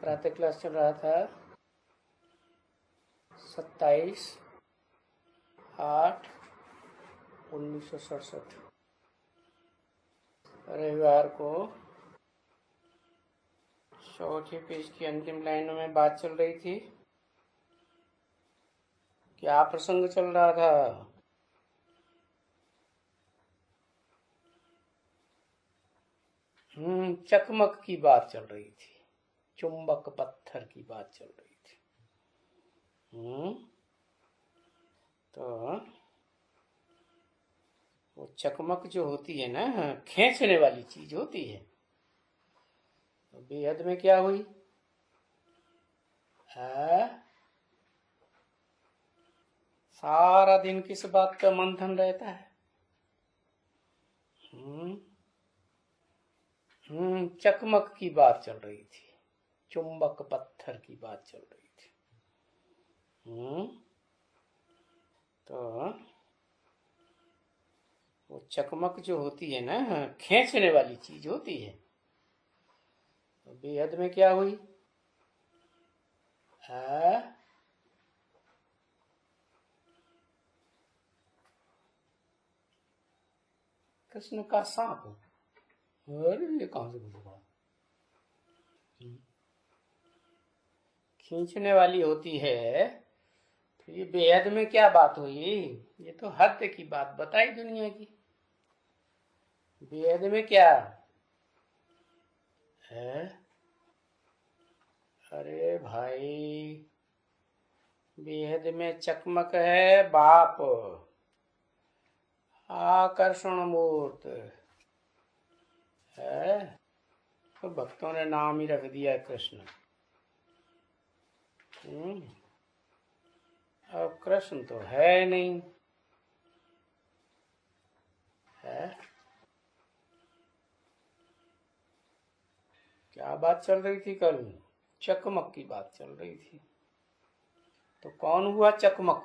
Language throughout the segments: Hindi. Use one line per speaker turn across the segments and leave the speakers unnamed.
प्रातः क्लास चल रहा था 27/8/1967 रविवार को चौथे पेज की अंतिम लाइनों में बात चल रही थी। क्या प्रसंग चल रहा था? चकमक की बात चल रही थी, चुंबक पत्थर की बात चल रही थी। तो वो चकमक जो होती है ना, खींचने वाली चीज होती है। तो बेहद में क्या हुई? सारा दिन किस बात का मंथन रहता है? चकमक की बात चल रही थी, चुंबक पत्थर की बात चल रही थी। तो वो चकमक जो होती है ना, खींचने वाली चीज होती है। तो बेहद में क्या हुई? कृष्ण का सांप। अरे ये कहां से घुस गया? खींचने वाली होती है। तो ये बेहद में क्या बात हुई? ये तो हद की बात बताई दुनिया की। बेहद में क्या है? अरे भाई, बेहद में चकमक है बाप, आकर्षण मूर्त है। तो भक्तों ने नाम ही रख दिया कृष्ण। अब कृष्ण तो है नहीं है। क्या बात चल रही थी कल? चकमक की बात चल रही थी। तो कौन हुआ चकमक?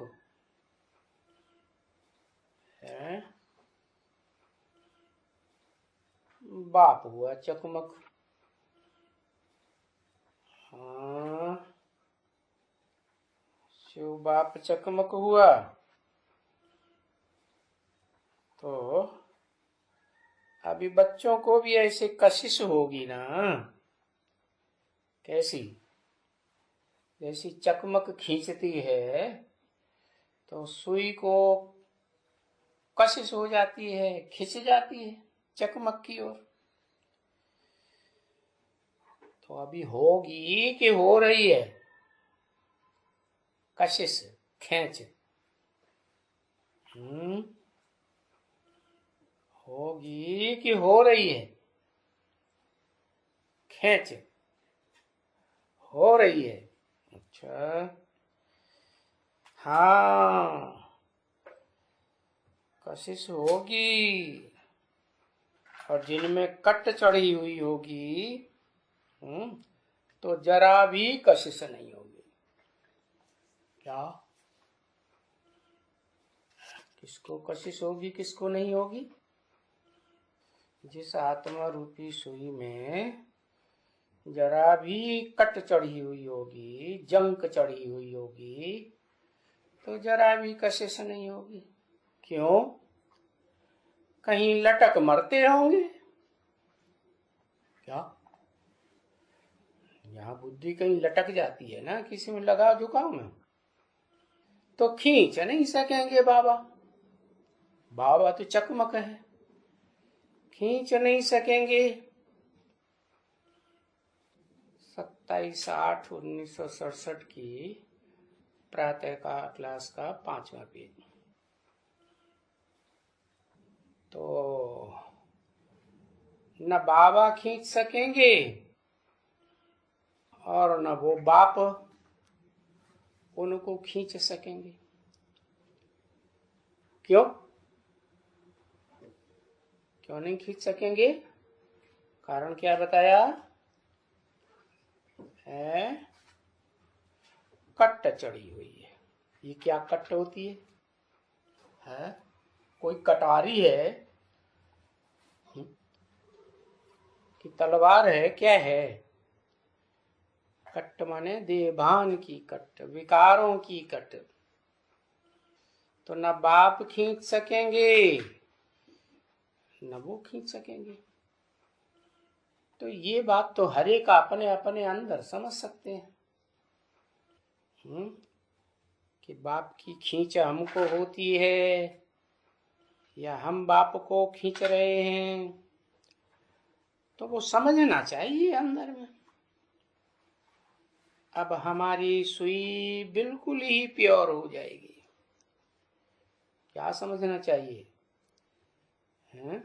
है बाप हुआ चकमक। हाँ, शिव बाप चकमक हुआ। तो अभी बच्चों को भी ऐसे कशिश होगी ना। कैसी? जैसी चकमक खींचती है तो सुई को कशिश हो जाती है, खिंच जाती है चकमक की ओर। तो अभी होगी कि हो रही है कशिश, खींच? होगी कि हो रही है खींच? हो रही है। अच्छा, हाँ, कशिश होगी। और जिनमें कट चढ़ी हुई होगी तो जरा भी कशिश नहीं होगी। क्या? किसको कशिश होगी, किसको नहीं होगी? जिस आत्मा रूपी सुई में जरा भी कट चढ़ी हुई होगी, जंक चढ़ी हुई होगी, तो जरा भी कशिश नहीं होगी। क्यों? कहीं लटक मरते होंगे क्या? यहाँ बुद्धि कहीं लटक जाती है ना, किसी में लगाव झुकाव में, तो खींच नहीं सकेंगे बाबा। बाबा तो चकमक है, खींच नहीं सकेंगे। 27/8/1967 की प्रातः का क्लास का 5वां पेज। तो न बाबा खींच सकेंगे और न वो बाप उनको खींच सकेंगे। क्यों? क्यों नहीं खींच सकेंगे? कारण क्या बताया है? कट चढ़ी हुई है। ये क्या कट होती है? कोई कटारी है कि तलवार है? क्या है? कट माने देभान की कट, विकारों की कट। तो न बाप खींच सकेंगे न वो खींच सकेंगे। तो ये बात तो हर एक अपने अपने अंदर समझ सकते हैं कि बाप की खींच हमको होती है या हम बाप को खींच रहे हैं। तो वो समझना चाहिए अंदर में। अब हमारी सुई बिल्कुल ही प्योर हो जाएगी। क्या समझना चाहिए हैं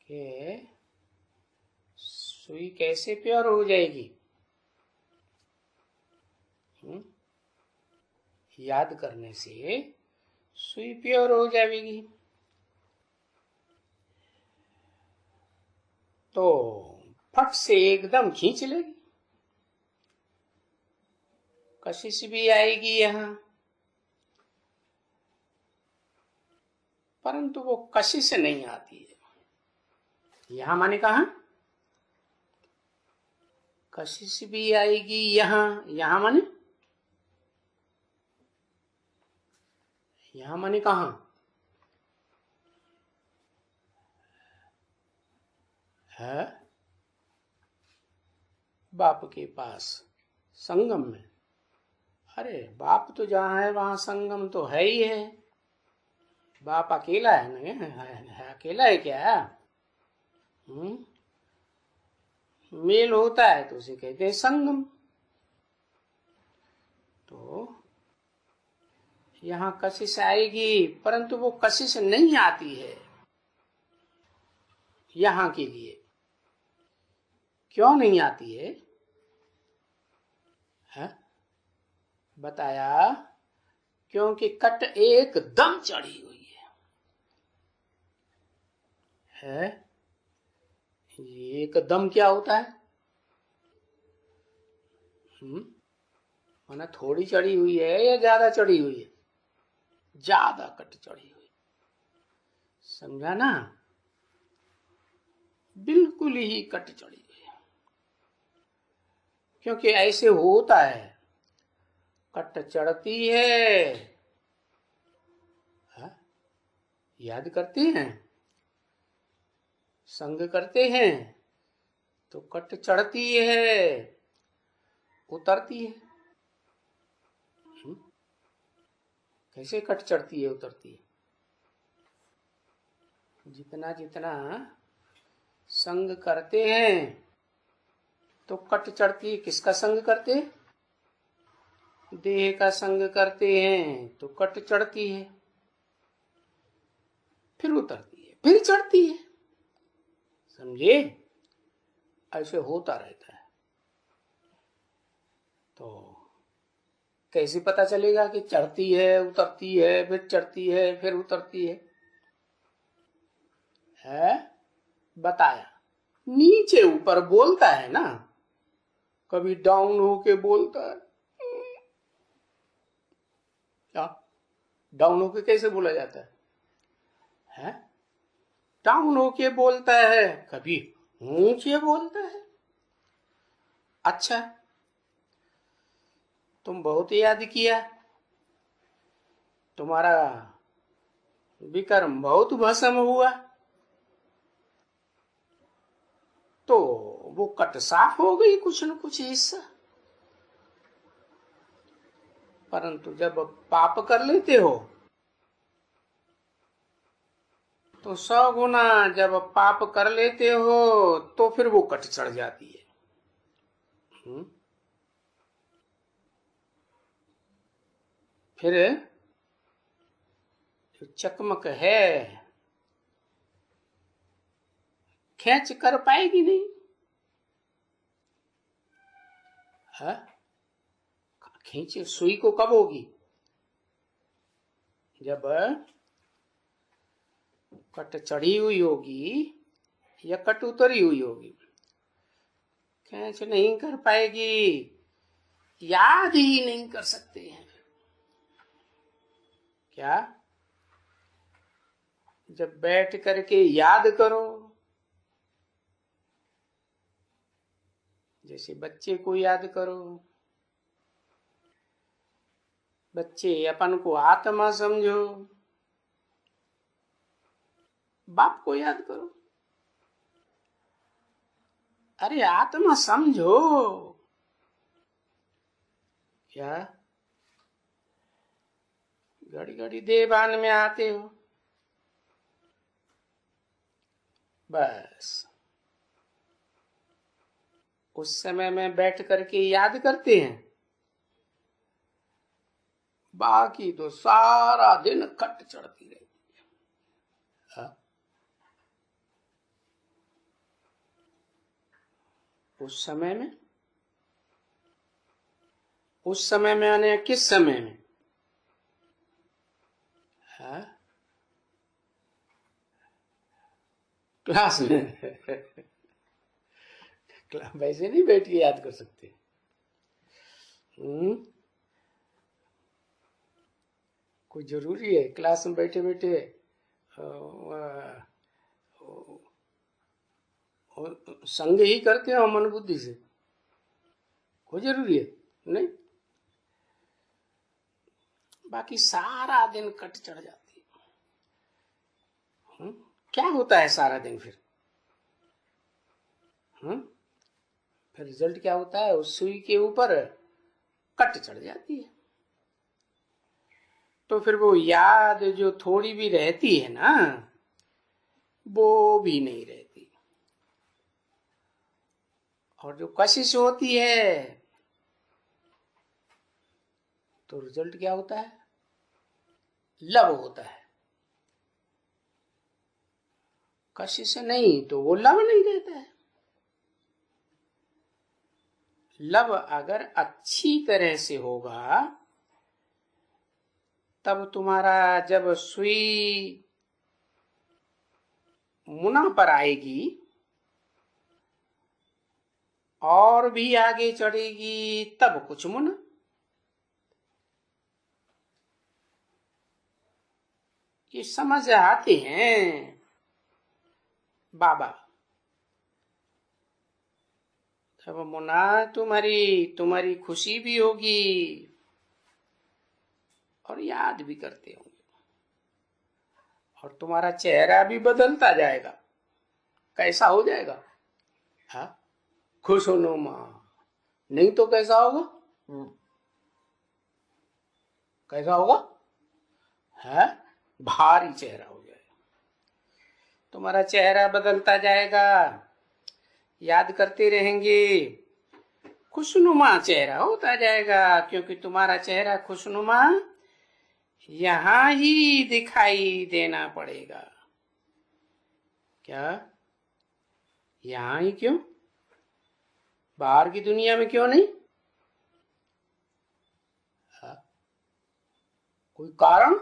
कि सुई कैसे प्योर हो जाएगी? याद करने से सुई प्योर हो जाएगी। तो फट से एकदम खींच लेगी। कशिश भी आएगी यहाँ, परंतु वो कशिश नहीं आती है। यहां माने कहा कशिश भी आएगी यहां माने कहा है? बाप के पास संगम में। अरे बाप तो जहां है वहां संगम तो है ही है। बाप अकेला है ना? है अकेला है क्या? मेल होता है तो उसे कहते हैं संगम। तो यहाँ कशिश आएगी, परंतु वो कशिश नहीं आती है यहाँ के लिए। क्यों नहीं आती है? बताया क्योंकि कट एकदम चढ़ी हुई है। एकदम क्या होता है? माना थोड़ी चढ़ी हुई है या ज्यादा चढ़ी हुई है? ज्यादा कट चढ़ी हुई। समझा ना? बिल्कुल ही कट चढ़ी हुई है। क्योंकि ऐसे होता है, कट चढ़ती है, याद करते हैं, संग करते हैं तो कट चढ़ती है, उतरती है। कैसे कट चढ़ती है उतरती है? जितना जितना संग करते हैं तो कट चढ़ती है। किसका संग करते? देह का संग करते हैं तो कट चढ़ती है, फिर उतरती है, फिर चढ़ती है। समझे? ऐसे होता रहता है। तो कैसे पता चलेगा कि चढ़ती है, उतरती है, फिर चढ़ती है, फिर उतरती है? बताया नीचे ऊपर बोलता है ना, कभी डाउन होके बोलता है। क्या डाउन होके कैसे बोला जाता है? डाउन होके बोलता है, कभी ऊंचे बोलता है। अच्छा, तुम बहुत याद किया, तुम्हारा विक्रम बहुत भस्म हुआ, तो वो कट साफ हो गई कुछ न कुछ हिस्सा। परंतु जब पाप कर लेते हो तो 100 गुना जब पाप कर लेते हो तो फिर वो कट चढ़ जाती है। फिर जो चकमक है खींच कर पाएगी नहीं। खींचे सुई को कब होगी? जब कट चढ़ी हुई होगी या कट उतरी हुई होगी। खींच नहीं कर पाएगी, याद ही नहीं कर सकते हैं। क्या? जब बैठ करके याद करो, जैसे बच्चे को याद करो, बच्चे अपन को आत्मा समझो, बाप को याद करो। अरे आत्मा समझो क्या? घड़ी घड़ी देवान में आते हो, बस उस समय में बैठ करके याद करते हैं, बाकी तो सारा दिन खट चढ़ती रहती है। उस समय में यानी किस समय में? क्लास में वैसे नहीं बैठ के याद कर सकते। कोई जरूरी है क्लास में बैठे बैठे संग ही करते हो मन बुद्धि से? कोई जरूरी है नहीं। बाकी सारा दिन कट चढ़ जाती है। क्या होता है सारा दिन फिर? फिर रिजल्ट क्या होता है? उस सुई के ऊपर कट चढ़ जाती है। तो फिर वो याद जो थोड़ी भी रहती है ना, वो भी नहीं रहती। और जो कशिश होती है तो रिजल्ट क्या होता है? लव होता है। कशिश नहीं तो वो लव नहीं रहता है। लव अगर अच्छी तरह से होगा तब तुम्हारा जब सुई मुना पर आएगी और भी आगे चढ़ेगी तब कुछ मुना। ये समझ आते हैं बाबा। तब मुना तुम्हारी खुशी भी होगी और याद भी करते होंगे, और तुम्हारा चेहरा भी बदलता जाएगा। कैसा हो जाएगा? खुशनुमा। नहीं तो कैसा होगा? कैसा होगा? है भारी चेहरा हो जाएगा। तुम्हारा चेहरा बदलता जाएगा, याद करते रहेंगे, खुशनुमा चेहरा होता जाएगा। क्योंकि तुम्हारा चेहरा खुशनुमा यहां ही दिखाई देना पड़ेगा। क्या? यहां ही क्यों? बाहर की दुनिया में क्यों नहीं? कोई कारण?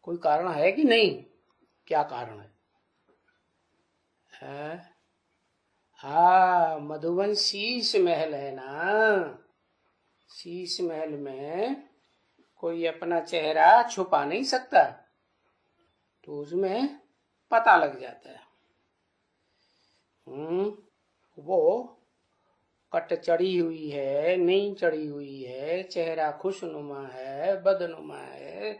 कोई कारण है कि नहीं? क्या कारण है? हाँ, मधुबन शीश महल है ना। शीश महल में कोई अपना चेहरा छुपा नहीं सकता, तो उसमें पता लग जाता है। वो कट चढ़ी हुई है, नहीं चढ़ी हुई है, चेहरा खुशनुमा है, बदनुमा है,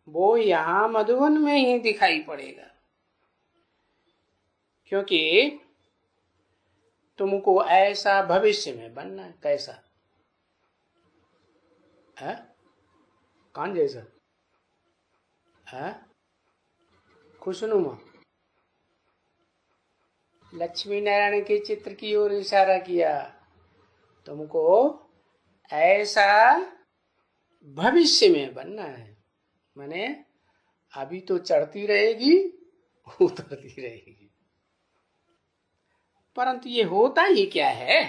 वो यहाँ मधुबन में ही दिखाई पड़ेगा। क्योंकि तुमको ऐसा भविष्य में बनना है। कैसा है? कौन जैसा है? खुशनुमा। लक्ष्मी नारायण के चित्र की ओर इशारा किया। तुमको ऐसा भविष्य में बनना है। माने अभी तो चढ़ती रहेगी, उतरती रहेगी, परंतु ये होता ही क्या है?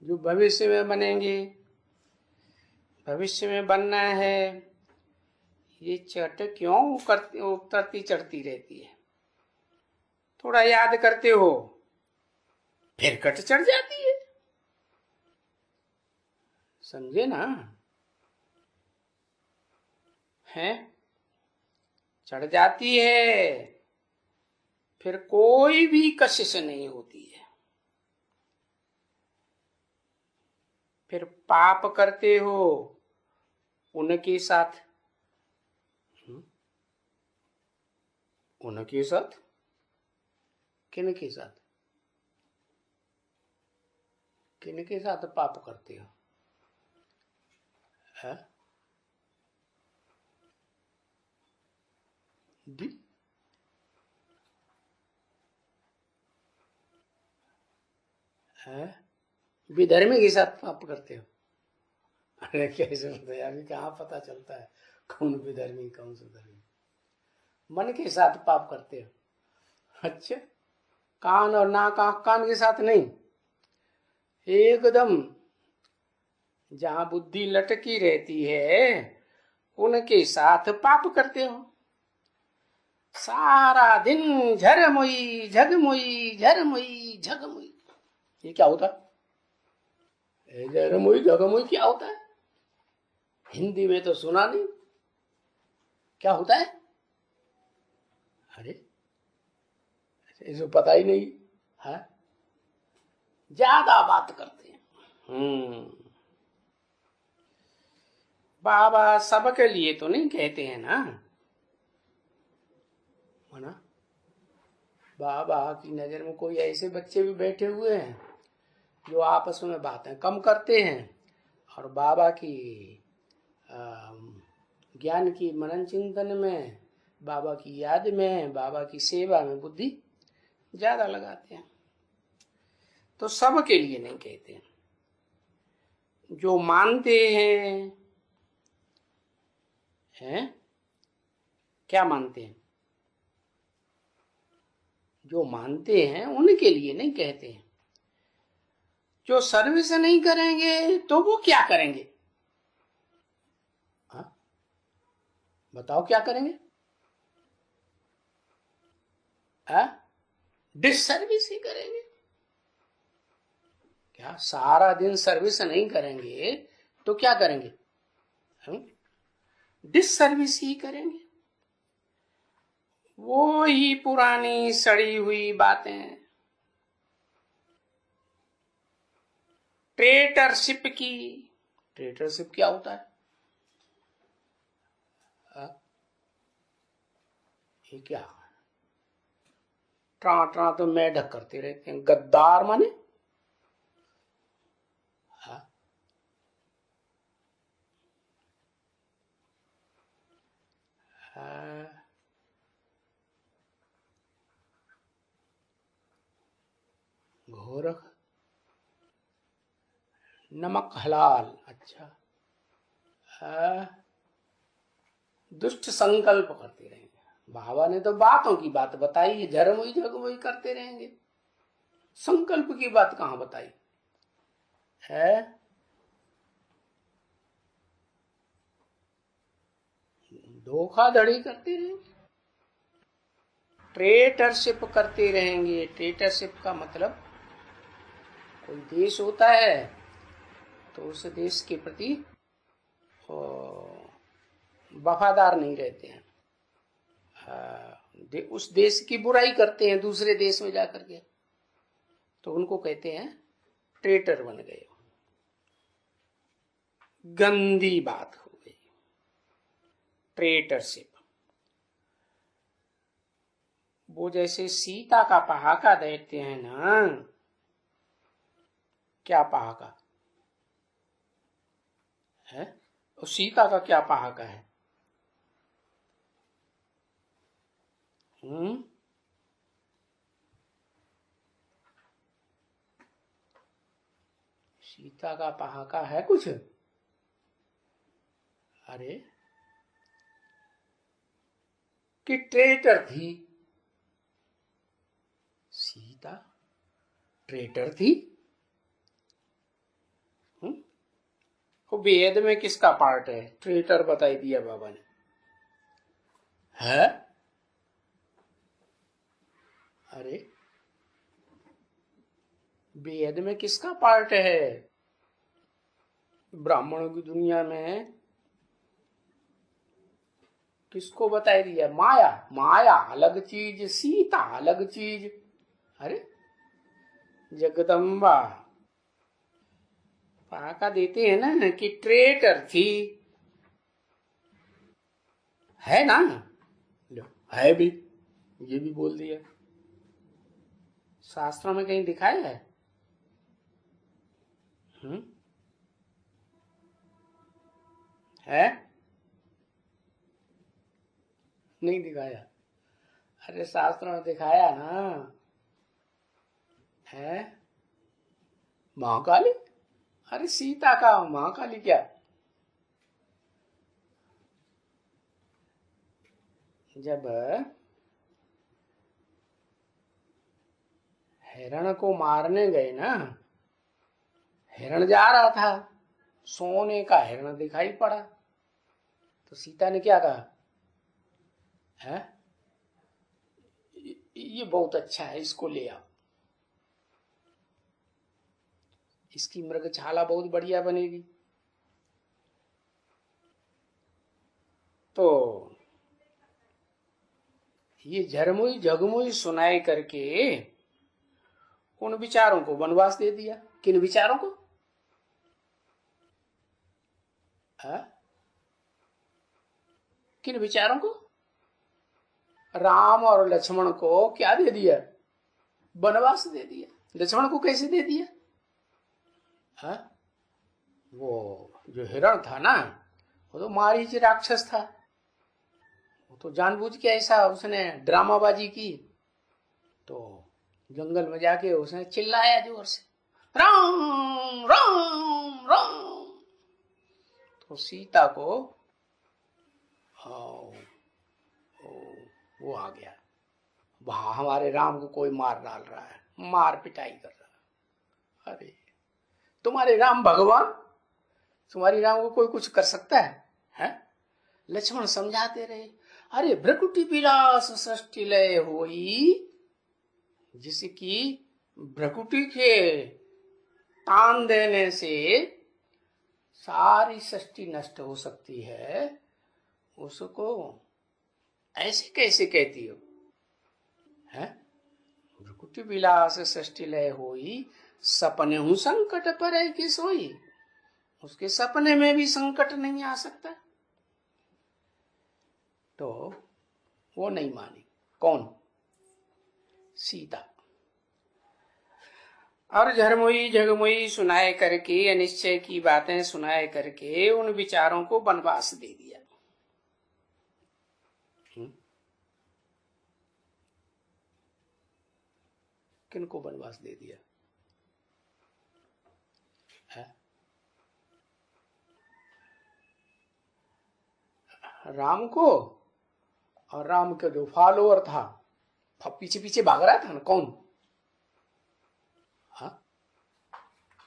जो भविष्य में बनेंगे, भविष्य में बनना है, ये चट क्यों उतरती चढ़ती रहती है? थोड़ा याद करते हो फिर कट चढ़ जाती है। समझे ना? है चढ़ जाती है, फिर कोई भी कशिश नहीं होती है। फिर पाप करते हो उनके साथ, उनके साथ, किनके साथ, किनके साथ पाप करते हो? है? है? विधर्मी के साथ पाप करते हो? अरे कैसे बताया, अभी कहाँ पता चलता है कौन विधर्मी कौन सुधर्मी। मन के साथ पाप करते हो। अच्छा, कान और नाक आंख कान के साथ नहीं, एकदम जहां बुद्धि लटकी रहती है उनके साथ पाप करते हो। सारा दिन झरमुई झगमुई झरमुई झगमुई। ये क्या होता है? झरमुई झगमुई क्या होता है? हिंदी में तो सुना नहीं, क्या होता है? अरे इसे पता ही नहीं है, ज्यादा बात करते हैं। बाबा सबके लिए तो नहीं कहते हैं ना, ना। बाबा की नजर में कोई ऐसे बच्चे भी बैठे हुए हैं जो आपस में बातें कम करते हैं और बाबा की ज्ञान की मनन चिंतन में, बाबा की याद में, बाबा की सेवा में बुद्धि ज्यादा लगाते हैं। तो सबके लिए नहीं कहते हैं। जो मानते हैं क्या मानते हैं? जो मानते हैं उनके लिए नहीं कहते हैं। जो सर्विस नहीं करेंगे तो वो क्या करेंगे? हाँ बताओ क्या करेंगे? डिसर्विस ही करेंगे। क्या सारा दिन सर्विस नहीं करेंगे तो क्या करेंगे? डिसर्विस ही करेंगे। वो ही पुरानी सड़ी हुई बातें, ट्रेटरशिप की। ट्रेटरशिप क्या होता है? ये क्या? ट्रा ट्रा तो मेढक करते रहते हैं। गद्दार माने घोरक, नमक हलाल। अच्छा, दुष्ट संकल्प करते रहेंगे। बाबा ने तो बातों की बात बताई है, झरमुई झगमुई करते रहेंगे। संकल्प की बात कहां बताई है? धोखाधड़ी करते रहेंगे, ट्रेटरशिप करते रहेंगे। ट्रेटरशिप का मतलब कोई देश होता है तो उस देश के प्रति वफादार नहीं रहते हैं, उस देश की बुराई करते हैं दूसरे देश में जाकर के, तो उनको कहते हैं ट्रेटर बन गए। गंदी बात हो गई ट्रेटरशिप। वो जैसे सीता का पहाका देते हैं ना, क्या पहाका है? और सीता का क्या पहाका है? सीता का पहाका है कुछ? अरे कि ट्रेटर थी सीता, ट्रेटर थी। वो वेद में किसका पार्ट है? ट्रेटर बताई दिया बाबा ने है। अरे वेद में किसका पार्ट है? ब्राह्मणों की दुनिया में किसको बताई दिया? माया। माया अलग चीज, सीता अलग चीज। अरे जगदम्बा पाका देते हैं ना कि ट्रेटर थी, है ना? लो, है भी, ये भी बोल दिया। शास्त्रों में कहीं दिखाया है? है? नहीं दिखाया। अरे शास्त्रों में दिखाया ना, है महाकाली। अरे सीता का महाकाली क्या? जब हिरण को मारने गए ना, हिरण जा रहा था, सोने का हिरण दिखाई पड़ा, तो सीता ने क्या कहा? है ये बहुत अच्छा है, इसको ले आओ, इसकी मृगशाला बहुत बढ़िया बनेगी। तो ये झरमुई झगमुई सुनाई करके उन विचारों को वनवास दे दिया। किन विचारों को? है? किन विचारों को? राम और लक्ष्मण को क्या दे दिया? वनवास दे दिया। लक्ष्मण को कैसे दे दिया? है? वो जो हिरण था ना, वो तो मारीच राक्षस था, वो तो जानबूझ के ऐसा उसने ड्रामाबाजी की। तो जंगल में जाके उसने चिल्लाया जोर से, राम राम राम। तो सीता को वो आ गया, वहां हमारे राम को कोई मार डाल रहा है, मार पिटाई कर रहा है। अरे तुम्हारे राम भगवान, तुम्हारी राम को कोई कुछ कर सकता है? लक्ष्मण समझाते रहे, अरे भ्रकुटी विलास सृष्टि लय होई, जिसकी भ्रकुटी के तान देने से सारी सृष्टि नष्ट हो सकती है, उसको ऐसे कैसे कहती हो? है? भ्रकुटी विलास सृष्टि लय होई, सपने हूं संकट पर है कि सोई। उसके सपने में भी संकट नहीं आ सकता। तो वो नहीं मानी। कौन? सीता। और झरमुई झगमुई सुनाए करके, अनिश्चय की बातें सुनाए करके उन विचारों को वनवास दे दिया। किनको वनवास दे दिया? है? राम को। और राम का जो फॉलोअर था, पीछे पीछे भाग रहा था ना, कौन? हाँ?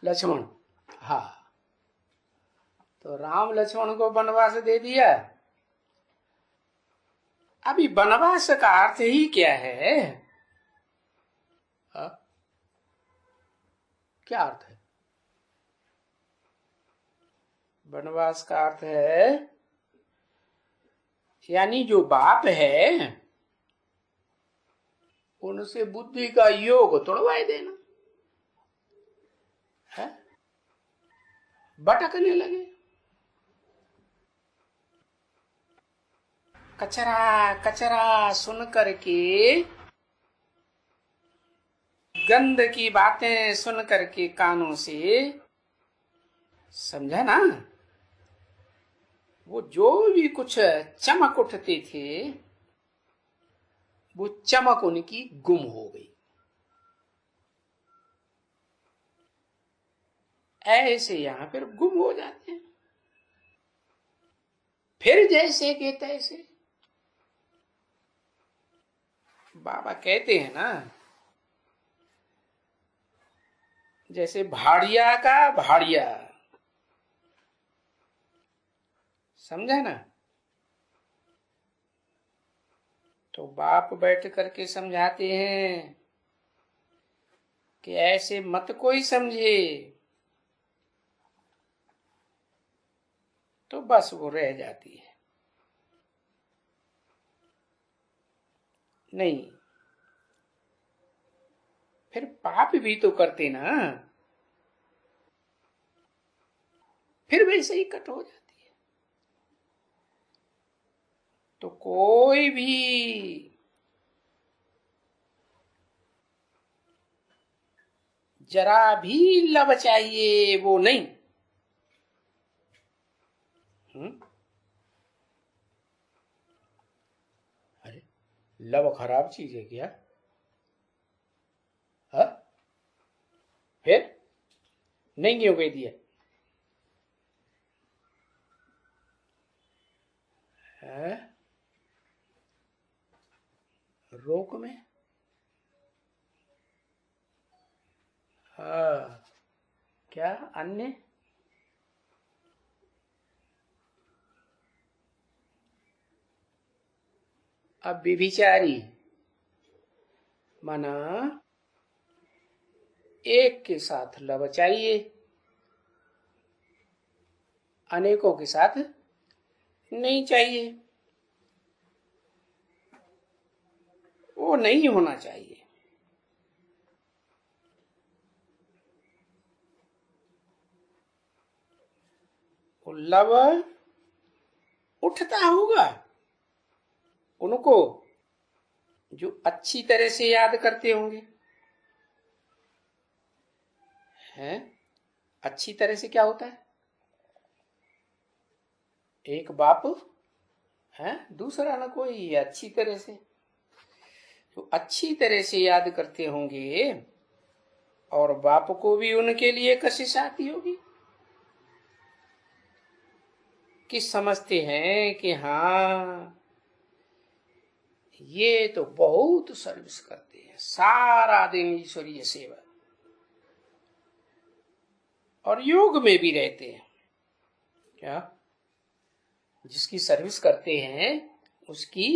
लक्ष्मण। हाँ, तो राम लक्ष्मण को वनवास दे दिया। अभी वनवास का अर्थ ही क्या है? हा? क्या अर्थ है? वनवास का अर्थ है यानी जो बाप है उनसे बुद्धि का योग तोड़वाए देना है। भटकने लगे, कचरा कचरा सुन करके, गंध की बातें सुन करके कानों से, समझा ना? वो जो भी कुछ चमक उठते थे, वो चमक उनकी गुम हो गई। ऐसे यहां पर गुम हो जाते हैं, फिर जैसे के तैसे। बाबा कहते हैं ना, जैसे भाड़िया का भाड़िया, समझा ना? तो बाप बैठ करके समझाते हैं कि ऐसे मत कोई समझे, तो बस वो रह जाती है। नहीं, फिर पाप भी तो करते ना, फिर वैसे ही कट हो जाती है। तो कोई भी जरा भी लब चाहिए वो नहीं। अरे लब खराब चीज है क्या? हा? फिर नहीं क्यों कह दिया? है? रोक में? हाँ, क्या अन्य? अब व्यभिचारी माना एक के साथ लब चाहिए, अनेकों के साथ नहीं चाहिए, वो नहीं होना चाहिए। वो लब उठता होगा उनको जो अच्छी तरह से याद करते होंगे। हैं? अच्छी तरह से क्या होता है? एक बाप है, दूसरा ना कोई, अच्छी तरह से। तो अच्छी तरह से याद करते होंगे और बाप को भी उनके लिए कशिश आती होगी कि समझते हैं कि हाँ ये तो बहुत सर्विस करते हैं, सारा दिन ईश्वरीय सेवा, और योग में भी रहते हैं। क्या? जिसकी सर्विस करते हैं उसकी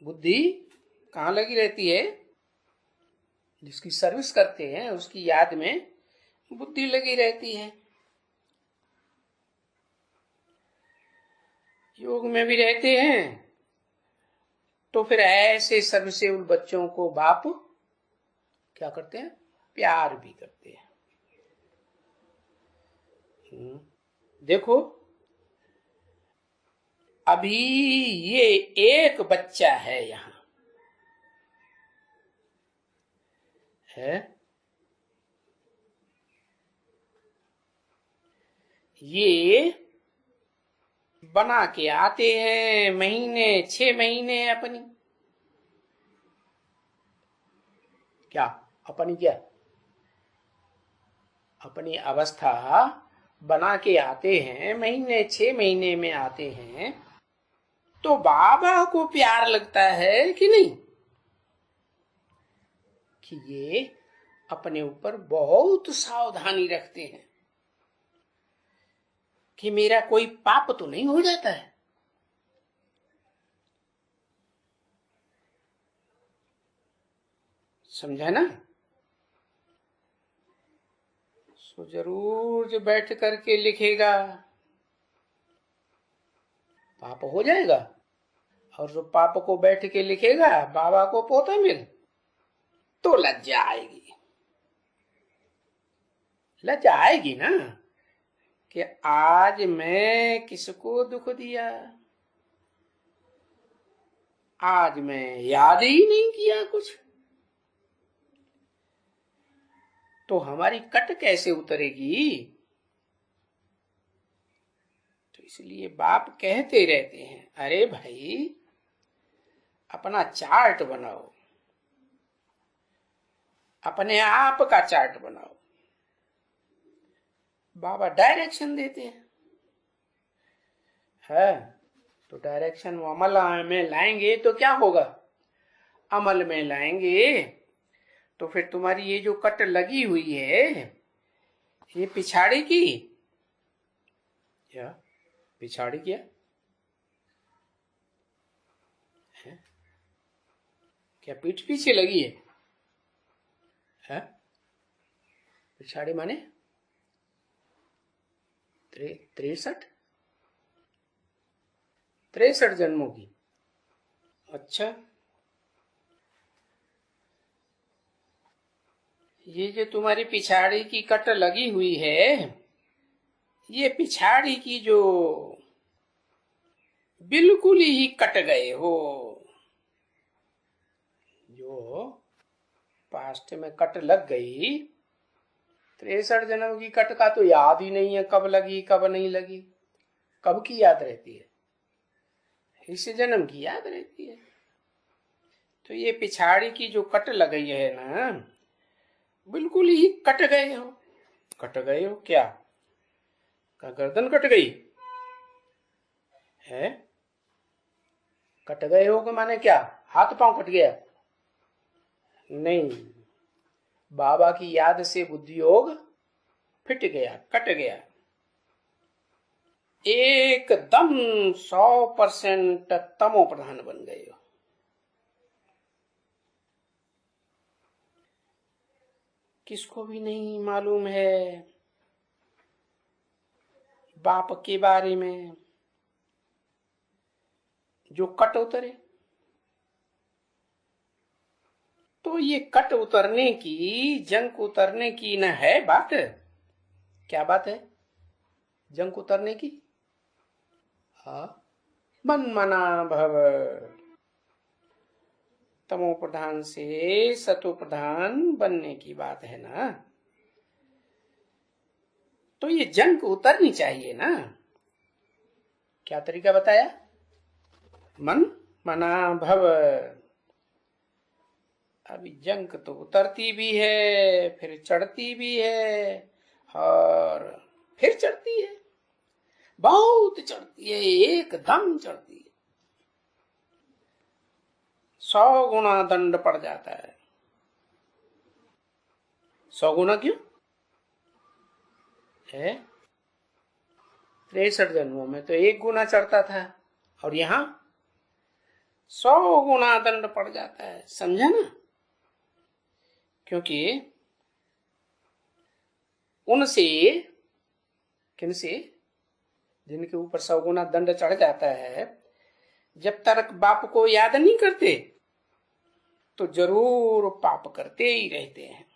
बुद्धि कहाँ लगी रहती है? जिसकी सर्विस करते हैं उसकी याद में बुद्धि लगी रहती है। योग में भी रहते हैं तो फिर ऐसे सर्विसेबल बच्चों को बाप क्या करते हैं? प्यार भी करते हैं। देखो अभी ये एक बच्चा है यहां है, ये बना के आते हैं महीने 6 महीने अपनी क्या अपनी क्या अपनी अवस्था बना के आते हैं, महीने 6 महीने में आते हैं, तो बाबा को प्यार लगता है कि नहीं कि ये अपने ऊपर बहुत सावधानी रखते हैं कि मेरा कोई पाप तो नहीं हो जाता है। समझा ना? सो जरूर जो बैठ करके लिखेगा पाप हो जाएगा, और जो पाप को बैठ के लिखेगा बाबा को पोता मिल, तो लज्जा आएगी। लज्जा आएगी ना कि आज मैं किसको दुख दिया, आज मैं याद ही नहीं किया कुछ, तो हमारी कट कैसे उतरेगी? तो इसलिए बाप कहते रहते हैं अरे भाई अपना चार्ट बनाओ, अपने आप का चार्ट बनाओ। बाबा डायरेक्शन देते हैं है, तो डायरेक्शन वो अमल में लाएंगे तो क्या होगा? अमल में लाएंगे तो फिर तुम्हारी ये जो कट लगी हुई है ये पिछाड़ी की या पिछाड़ी क्या है? क्या पीठ पीछे लगी है? पिछाड़ी माने 63 जन्मों की। अच्छा ये जो तुम्हारी पिछाड़ी की कट लगी हुई है, ये पिछाड़ी की जो बिल्कुल ही कट गए हो, जो पास्ट में कट लग गई, 63 जन्म की कट का तो याद ही नहीं है, कब लगी कब नहीं लगी। कब की याद रहती है? इस जन्म की याद रहती है। तो ये पिछाड़ी की जो कट लग गई है ना, बिल्कुल ही कट गए हो। कट गए हो क्या? का गर्दन कट गई है? कट गए हो का माने क्या? हाथ पांव कट गया? नहीं, बाबा की याद से बुद्धि योग फिट गया, कट गया, एकदम 100% तमो प्रधान बन गए हो। किसको भी नहीं मालूम है बाप के बारे में जो कट उतरे। तो ये कट उतरने की, जंक उतरने की न है बात। क्या बात है जंक उतरने की? हाँ, मन मना भव, तमो प्रधान से सतो प्रधान बनने की बात है ना। तो ये जंक उतरनी चाहिए ना। क्या तरीका बताया? मन मना भव। अभी जंक तो उतरती भी है, फिर चढ़ती भी है, और फिर चढ़ती है, बहुत चढ़ती है, एकदम चढ़ती है। 100 गुना दंड पड़ जाता है। 100 गुना क्यों है? 63 जन्मों में तो 1 गुना चढ़ता था, और यहां 100 गुना दंड पड़ जाता है। समझा ना? क्योंकि उनसे, किनसे? जिनके ऊपर 100 गुना दंड चढ़ जाता है, जब तक बाप को याद नहीं करते तो जरूर पाप करते ही रहते हैं।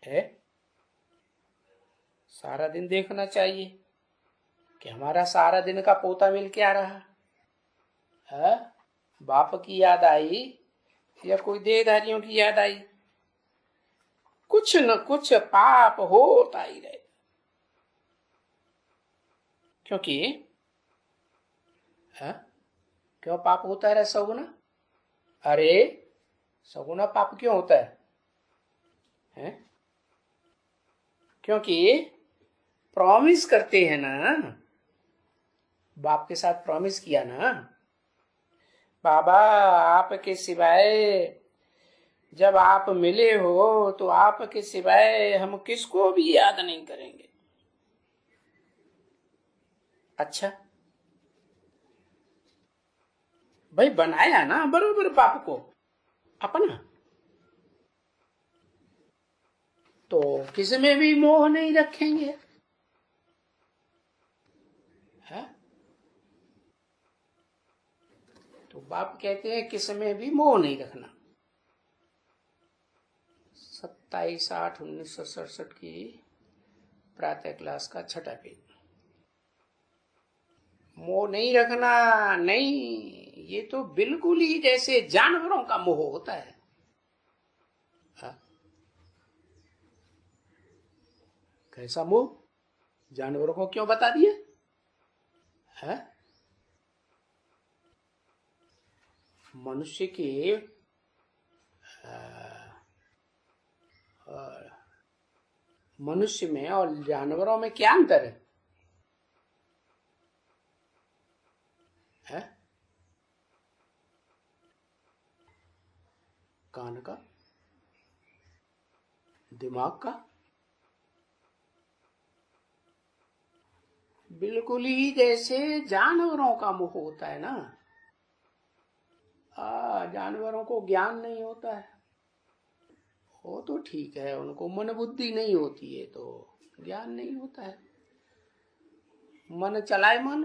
है? सारा दिन देखना चाहिए कि हमारा सारा दिन का पोता मिल क्या रहा है। बाप की याद आई या कोई देहधारियों की याद आई, कुछ न कुछ पाप होता ही रहे। क्योंकि है? क्यों पाप होता है 100 गुना? अरे 100 गुना पाप क्यों होता है? क्योंकि प्रॉमिस करते हैं ना, बाप के साथ प्रॉमिस किया ना, बाबा आपके सिवाय, जब आप मिले हो तो आपके सिवाय हम किसको भी याद नहीं करेंगे। अच्छा भाई, बनाया ना बरोबर बाप को अपना, तो किसी में भी मोह नहीं रखेंगे। है? तो बाप कहते हैं किसी में भी मोह नहीं रखना। 27/8/1967 की प्रातः क्लास का 6ठा पेज। मोह नहीं रखना नहीं, ये तो बिल्कुल ही जैसे जानवरों का मोह होता है। हा? कैसा मोह? जानवरों को क्यों बता दिया है? मनुष्य के मनुष्य में और जानवरों में क्या अंतर है? है? कान का, दिमाग का, बिल्कुल ही जैसे जानवरों का मुख होता है ना। जानवरों को ज्ञान नहीं होता है, वो तो ठीक है, उनको मन बुद्धि नहीं होती है तो ज्ञान नहीं होता है। मन चलायमान,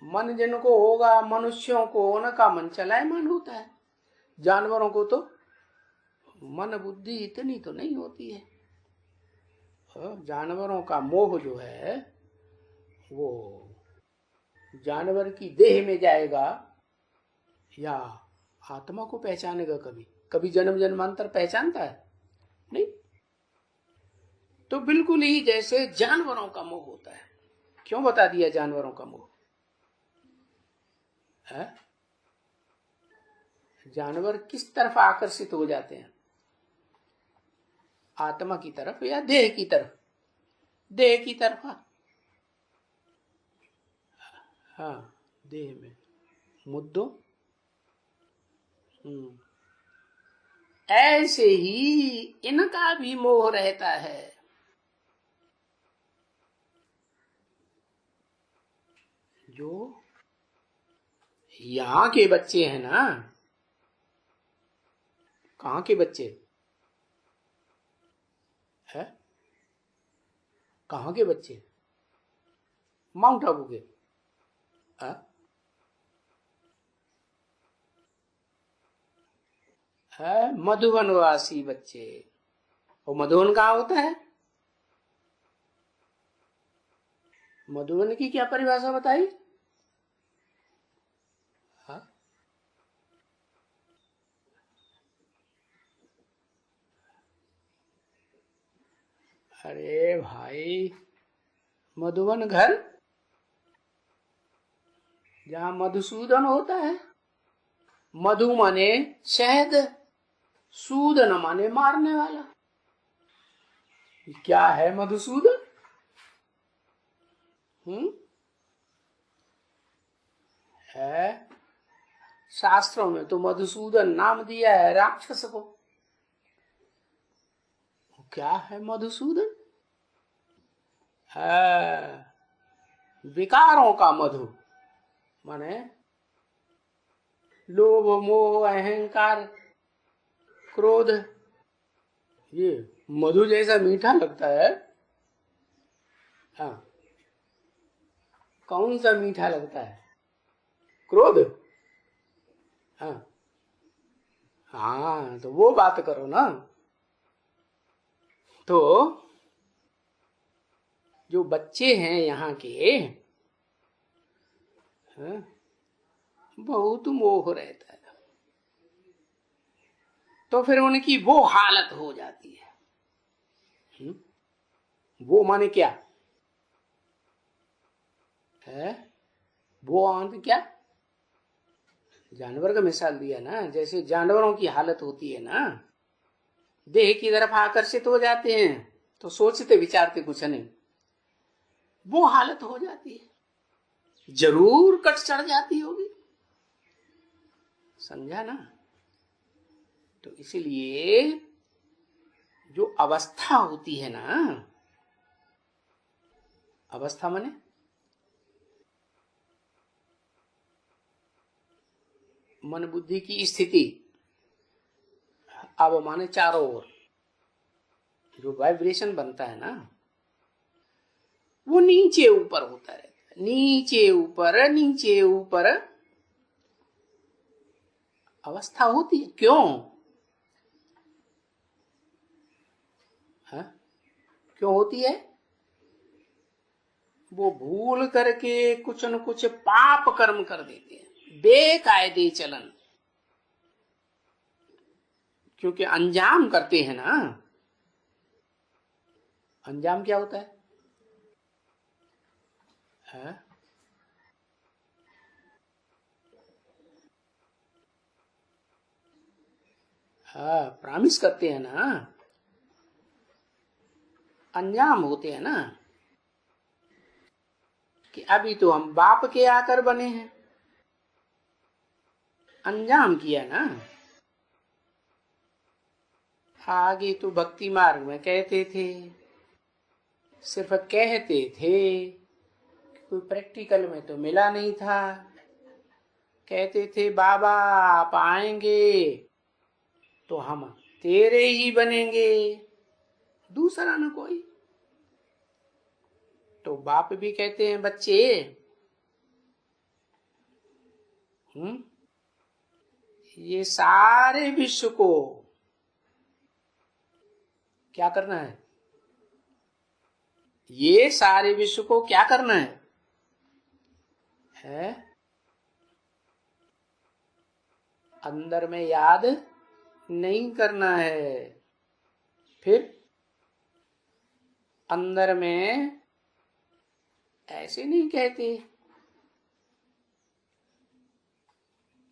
मन जिनको होगा, मनुष्यों को उनका मन चलायमान होता है। जानवरों को तो मन बुद्धि इतनी तो नहीं होती है। जानवरों का मोह जो है वो जानवर की देह में जाएगा या आत्मा को पहचानेगा? कभी कभी जन्म जन्मांतर पहचानता है? नहीं। तो बिल्कुल ही जैसे जानवरों का मोह होता है। क्यों बता दिया जानवरों का मोह है? जानवर किस तरफ आकर्षित हो जाते हैं? आत्मा की तरफ या देह की तरफ? देह की तरफ। हाँ, देह में मुद्दों। ऐसे ही इनका भी मोह रहता है। जो यहाँ के बच्चे हैं ना, कहाँ के बच्चे है? कहाँ के बच्चे? माउंट आबू के। है मधुबन वासी बच्चे। और मधुबन कहाँ होता है? मधुबन की क्या परिभाषा बताई? हाँ? अरे भाई, मधुबन घर जहाँ मधुसूदन होता है। मधु माने शहद, सूदन माने मारने वाला। क्या है मधुसूदन? है शास्त्रों में तो मधुसूदन नाम दिया है राक्षस को। क्या है मधुसूदन? है विकारों का मधु, माने लोभ मोह अहंकार क्रोध। ये मधु जैसा मीठा लगता है। हाँ, कौन सा मीठा लगता है? क्रोध। हाँ हाँ, तो वो बात करो ना। तो जो बच्चे हैं यहाँ के, हाँ, बहुत मोह रहता है। तो फिर उनकी वो हालत हो जाती है। वो माने क्या है? वो आंत क्या? जानवर का मिसाल दिया ना। जैसे जानवरों की हालत होती है ना, देह की तरफ आकर्षित हो जाते हैं तो सोचते विचारते कुछ नहीं, वो हालत हो जाती है। जरूर कट चढ़ जाती होगी, समझा ना? तो इसलिए जो अवस्था होती है ना, अवस्था माने मन बुद्धि की स्थिति। अब माने चारों ओर जो वाइब्रेशन बनता है ना, वो नीचे ऊपर होता है। नीचे ऊपर अवस्था होती है। क्यों? हाँ? क्यों होती है? वो भूल करके कुछ न कुछ पाप कर्म कर देते हैं, बेकायदे चलन। क्योंकि अंजाम करते हैं ना। अंजाम क्या होता है? हाँ, प्रॉमिस करते हैं ना, अंजाम होते हैं ना। कि अभी तो हम बाप के आकर बने हैं, अंजाम किया ना। आगे तो भक्ति मार्ग में कहते थे, सिर्फ कहते थे, कोई प्रैक्टिकल में तो मिला नहीं था। कहते थे बाबा आप आएंगे तो हम तेरे ही बनेंगे, दूसरा ना कोई। तो बाप भी कहते हैं बच्चे, ये सारे विश्व को क्या करना है? ये सारे विश्व को क्या करना है? अंदर में याद नहीं करना है। फिर अंदर में ऐसे नहीं कहते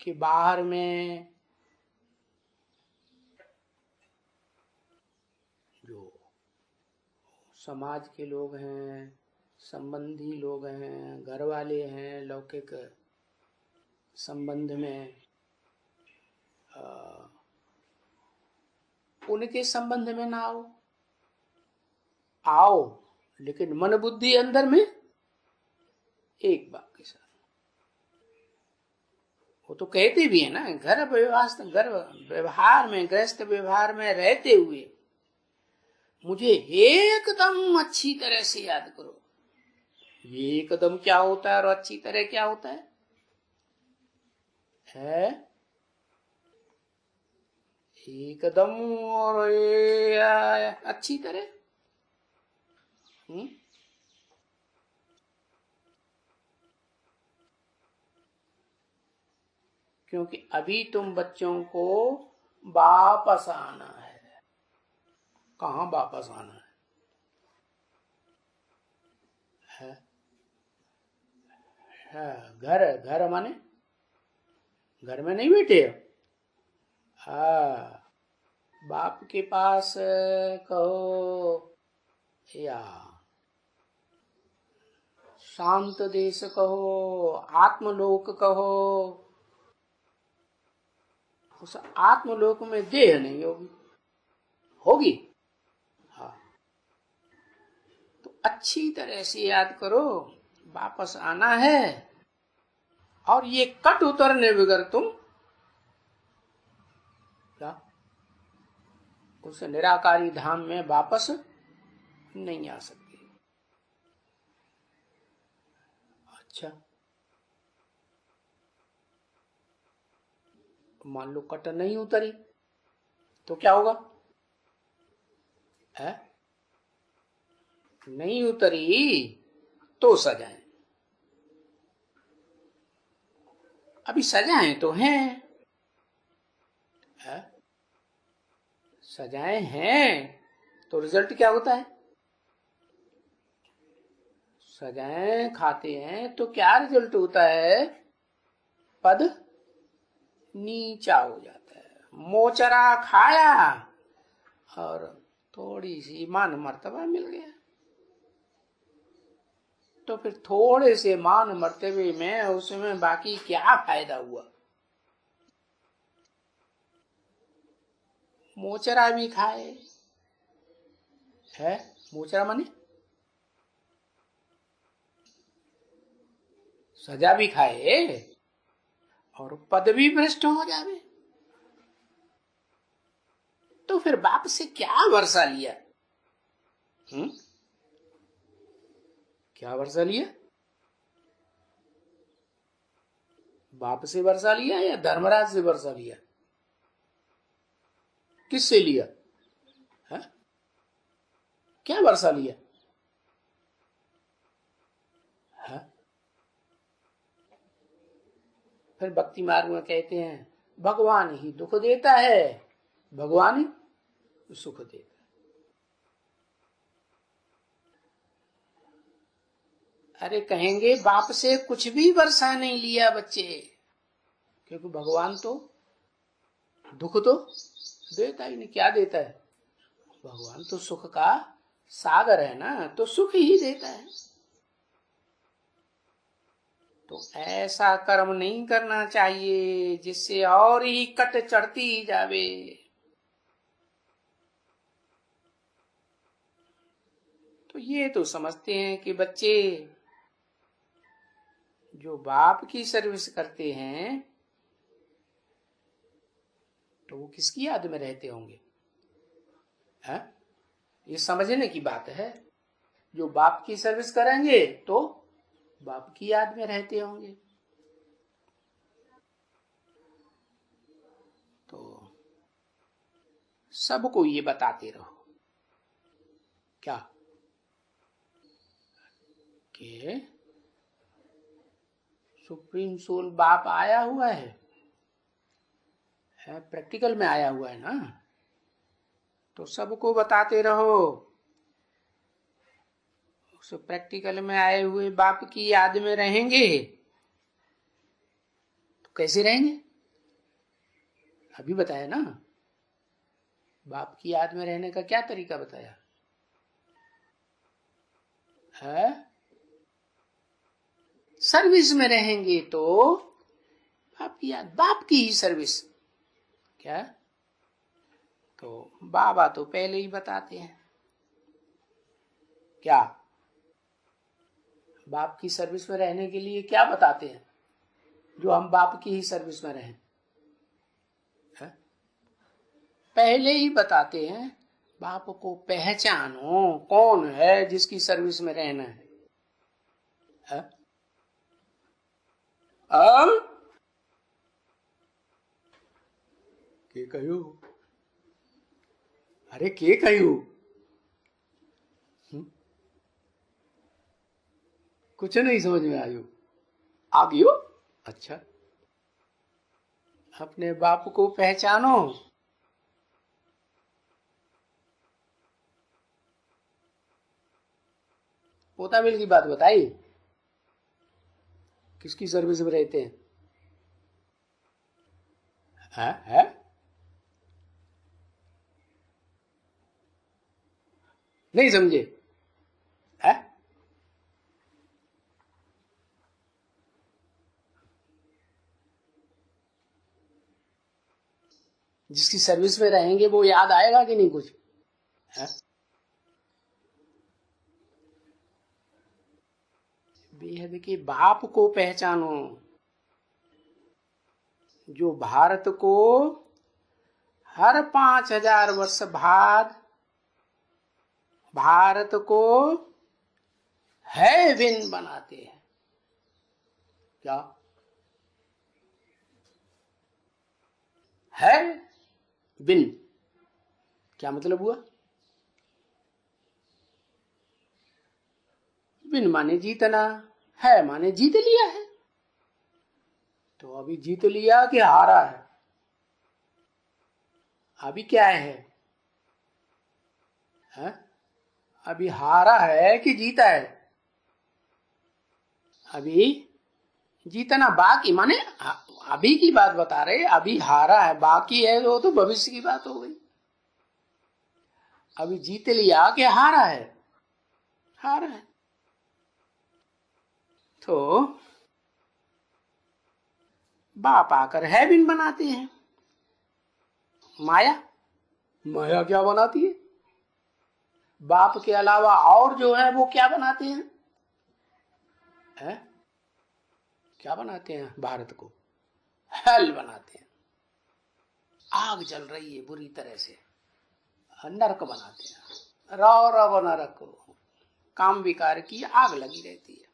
कि बाहर में जो समाज के लोग हैं, संबंधी लोग हैं, घर वाले हैं, लौकिक संबंध में उनके संबंध में ना आओ, लेकिन मन बुद्धि अंदर में एक बात के साथ। वो तो कहते भी है ना, घर व्यवहार में, गृहस्थ व्यवहार में रहते हुए मुझे एकदम अच्छी तरह से याद करो। ये एकदम क्या होता है और अच्छी तरह क्या होता है? एकदम और अच्छी तरह। क्योंकि अभी तुम बच्चों को वापस आना है। कहाँ वापस आना है? घर माने घर में नहीं बैठे हो? हाँ, बाप के पास कहो या शांत देश कहो, आत्मलोक कहो। उस आत्मलोक में देह नहीं होगी। हाँ, तो अच्छी तरह से याद करो, वापस आना है। और ये कट उतरने बगैर तुम क्या उस निराकारी धाम में वापस नहीं आ सकते। अच्छा, मान लो कट नहीं उतरी तो क्या होगा? है? नहीं उतरी तो सजाएं। अभी सजाएं तो हैं, है? सजाएं हैं तो रिजल्ट क्या होता है? सजाएं खाते हैं तो क्या रिजल्ट होता है? पद नीचा हो जाता है। मोचरा खाया और थोड़ी सी मान मर्तबा मिल गया। तो फिर थोड़े से मान मर्तबे में उसमें बाकी क्या फायदा हुआ? मोचरा भी खाए है, मोचरा माने सजा भी खाए और पद भी भ्रष्ट हो जावे। तो फिर बाप से क्या वर्षा लिया? क्या वर्षा लिया? बाप से वर्षा लिया या धर्मराज से वर्षा लिया? किससे लिया? है? क्या वर्षा लिया? है? फिर भक्ति मार्ग में कहते हैं भगवान ही दुख देता है, भगवान ही सुख देता है। अरे कहेंगे बाप से कुछ भी वर्षा नहीं लिया बच्चे, क्योंकि भगवान तो दुख तो देता ही नहीं। क्या देता है? भगवान तो सुख का सागर है ना, तो सुख ही देता है। तो ऐसा कर्म नहीं करना चाहिए जिससे और ही कट चढ़ती जावे। तो ये तो समझते हैं कि बच्चे जो बाप की सर्विस करते हैं तो वो किसकी याद में रहते होंगे? है? ये समझने की बात है। जो बाप की सर्विस करेंगे तो बाप की याद में रहते होंगे। तो सबको ये बताते रहो क्या कि सुप्रीम सोल बाप आया हुआ है, प्रैक्टिकल में आया हुआ है ना, तो सबको बताते रहो। उस प्रैक्टिकल में आए हुए बाप की याद में रहेंगे तो कैसे रहेंगे? अभी बताया ना, बाप की याद में रहने का क्या तरीका बताया है? सर्विस में रहेंगे तो बाप की याद, बाप की ही सर्विस। क्या? तो बाबा तो पहले ही बताते हैं। क्या? बाप की सर्विस में रहने के लिए क्या बताते हैं जो हम बाप की ही सर्विस में रहें? पहले ही बताते हैं बाप को पहचानो, कौन है जिसकी सर्विस में रहना है? के कहू? अरे के कहू? कुछ नहीं समझ में आयु? आ गयो? अच्छा, अपने बाप को पहचानो। पोताबिल की बात बताई, किसकी सर्विस में रहते हैं? है? नहीं समझे? है? जिसकी सर्विस में रहेंगे वो याद आएगा कि नहीं कुछ? है? बेहद के बाप को पहचानो, जो भारत को हर 5000 वर्ष बाद भारत को है विन बनाते हैं। क्या है विन? क्या मतलब हुआ? विन माने जीतना, है माने जीत लिया है। तो अभी जीत लिया कि हारा है? अभी क्या है? अभी हारा है कि जीता है? अभी जीतना बाकी, माने अभी की बात बता रहे, अभी हारा है, बाकी है वो तो भविष्य की बात हो गई। अभी जीत लिया कि हारा है? हारा है। तो बाप आकर है बिन बनाते हैं। माया, माया क्या बनाती है? बाप के अलावा और जो है वो क्या बनाते हैं? क्या बनाते हैं? भारत को हेल बनाते हैं। आग जल रही है बुरी तरह से, नरक बनाते हैं। रौ रव नरक, काम विकार की आग लगी रहती है।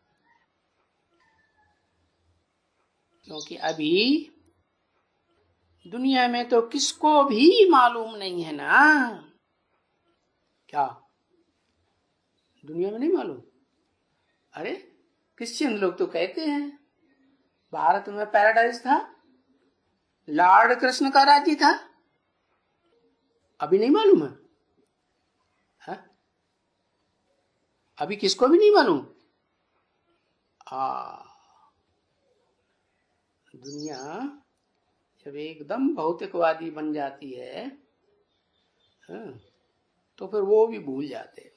क्योंकि अभी दुनिया में तो किसको भी मालूम नहीं है ना। क्या दुनिया में नहीं मालूम? अरे क्रिश्चियन लोग तो कहते हैं भारत में पैराडाइज था, लॉर्ड कृष्ण का राज्य था। अभी नहीं मालूम है? अभी किसको भी नहीं मालूम? दुनिया जब एकदम भौतिकवादी बन जाती है तो फिर वो भी भूल जाते हैं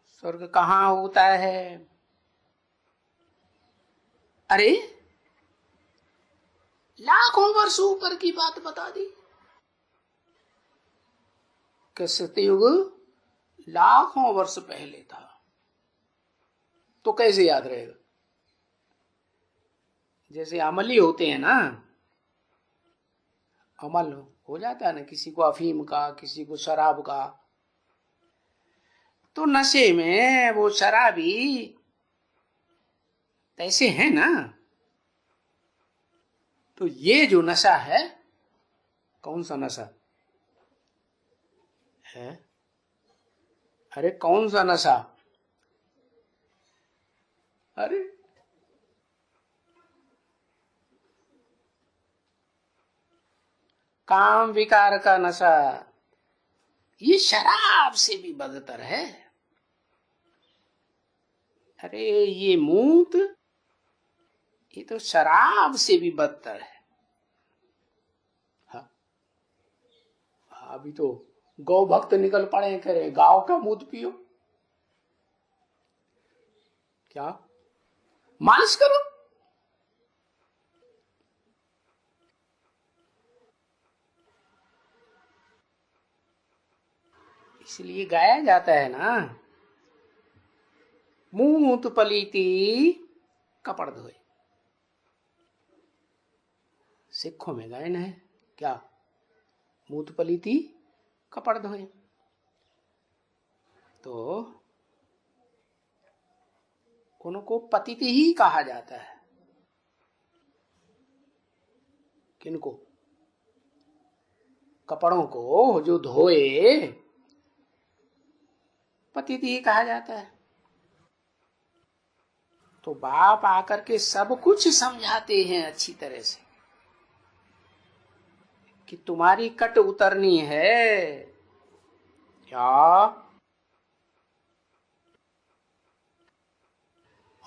स्वर्ग कहाँ होता है। अरे लाखों वर्ष ऊपर की बात बता दी कि सतयुग लाखों वर्ष पहले था, तो कैसे याद रहेगा? जैसे अमली होते हैं ना, अमल हो जाता है ना, किसी को अफीम का, किसी को शराब का, तो नशे में वो शराबी ऐसे है ना। तो ये जो नशा है, कौन सा नशा है? अरे कौन सा नशा? अरे काम विकार का नशा, ये शराब से भी बदतर है। अरे ये मूत, ये तो शराब से भी बदतर है। हाँ, अभी तो गौ भक्त निकल पड़े, करे गांव का मूत पियो। क्या मालिश करो? इसलिए गाया जाता है ना, मूत पलीती कपड़ धोए। सिखों में गायन है क्या? मूत पलीती कपड़ धोए। तो उनको पतित ही कहा जाता है। किनको? कपड़ों को जो धोए, पतित ही कहा जाता है। तो बाप आकर के सब कुछ समझाते हैं अच्छी तरह से कि तुम्हारी कट उतरनी है। क्या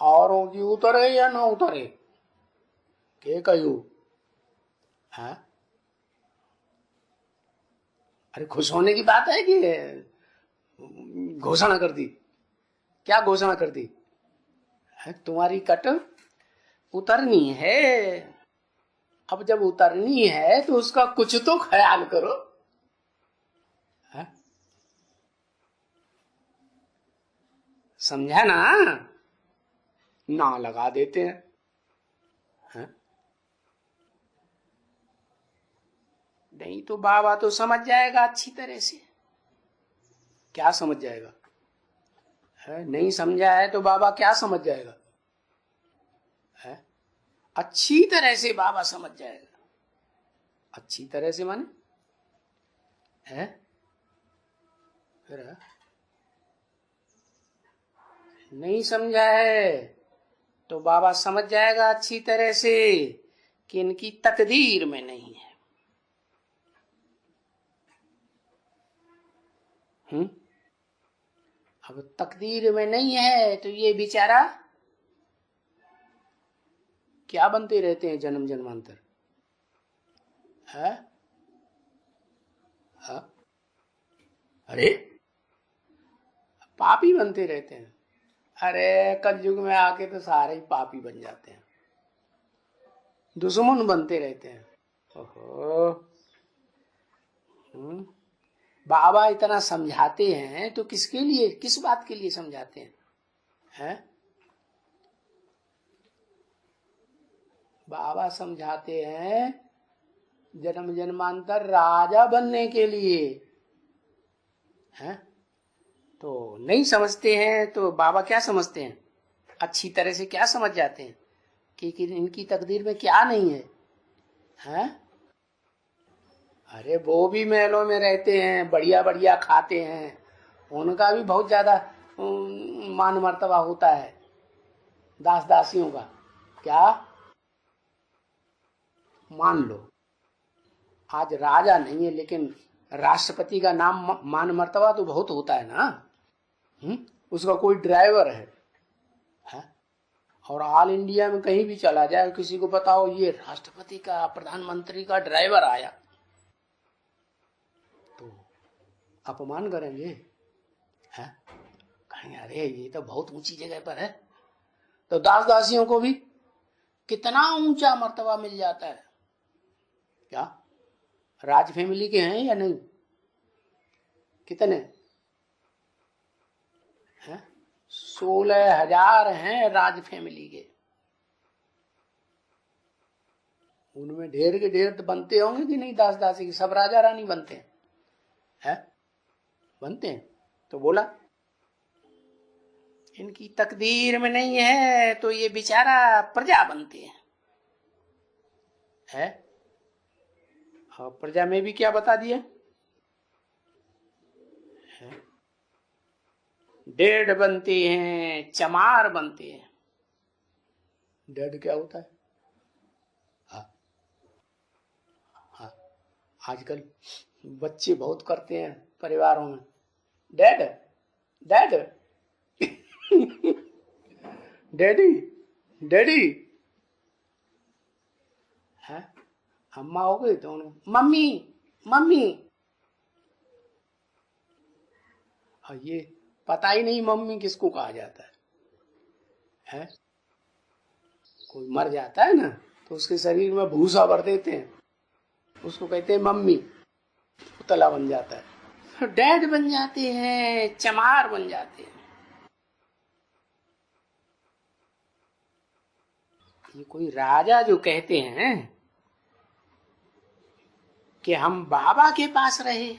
औरों की उतरे या ना उतरे, के कहू? है? अरे खुश होने की बात है कि घोषणा कर दी? क्या घोषणा कर दी? है तुम्हारी कट उतरनी है। अब जब उतरनी है तो उसका कुछ तो ख्याल करो। है? समझा ना? ना लगा देते हैं। है? नहीं तो बाबा तो समझ जाएगा अच्छी तरह से। क्या समझ जाएगा? है? नहीं समझा है तो बाबा क्या समझ जाएगा? है? अच्छी तरह से बाबा समझ जाएगा। अच्छी तरह से माने है? फिर नहीं समझा है तो बाबा समझ जाएगा अच्छी तरह से कि इनकी तकदीर में नहीं है। अब तकदीर में नहीं है तो ये बेचारा क्या बनते रहते हैं जन्म जन्मांतर? है? है? अरे पापी बनते रहते हैं। अरे कलयुग में आके तो सारे ही पापी बन जाते हैं, दुश्मन बनते रहते हैं। ओहो। बाबा इतना समझाते हैं तो किसके लिए, किस बात के लिए समझाते हैं? हैं? बाबा समझाते हैं जन्म जन्मांतर राजा बनने के लिए। हैं? तो नहीं समझते हैं तो बाबा क्या समझते हैं? अच्छी तरह से क्या समझ जाते हैं कि इनकी तकदीर में क्या नहीं है। हैं? अरे वो भी महलों में रहते हैं, बढ़िया बढ़िया खाते हैं, उनका भी बहुत ज्यादा मान मर्तबा होता है दास दासियों का। क्या मान लो आज राजा नहीं है लेकिन राष्ट्रपति का नाम मान मर्तबा तो बहुत होता है ना। उसका कोई ड्राइवर है? और ऑल इंडिया में कहीं भी चला जाए, किसी को बताओ ये राष्ट्रपति का प्रधानमंत्री का ड्राइवर आया तो अपमान करेंगे। है? कहेंगे अरे ये तो बहुत ऊंची जगह पर है। तो दास दासियों को भी कितना ऊंचा मर्तबा मिल जाता है। क्या राज फैमिली के हैं या नहीं? कितने हैं? 16,000 हैं राज फैमिली के। उनमें ढेर के ढेर तो बनते होंगे कि नहीं दास दासी की? सब राजा रानी बनते हैं। है? बनते हैं। तो बोला इनकी तकदीर में नहीं है तो ये बेचारा प्रजा बनते हैं। है? और प्रजा में भी क्या बता दिया है? डेड बनते हैं, चमार बनते हैं। डेड क्या होता है? हाँ हाँ, आजकल बच्चे बहुत करते हैं परिवारों में, डैड डैड डैडी डैडी है। अम्मा हो गई तो मम्मी मम्मी। और ये पता ही नहीं मम्मी किसको कहा जाता है? कोई मर जाता है ना तो उसके शरीर में भूसा भर देते हैं, उसको कहते हैं मम्मी, पुतला बन जाता है। डैड बन जाते हैं, चमार बन जाते हैं। ये कोई राजा जो कहते हैं कि हम बाबा के पास रहे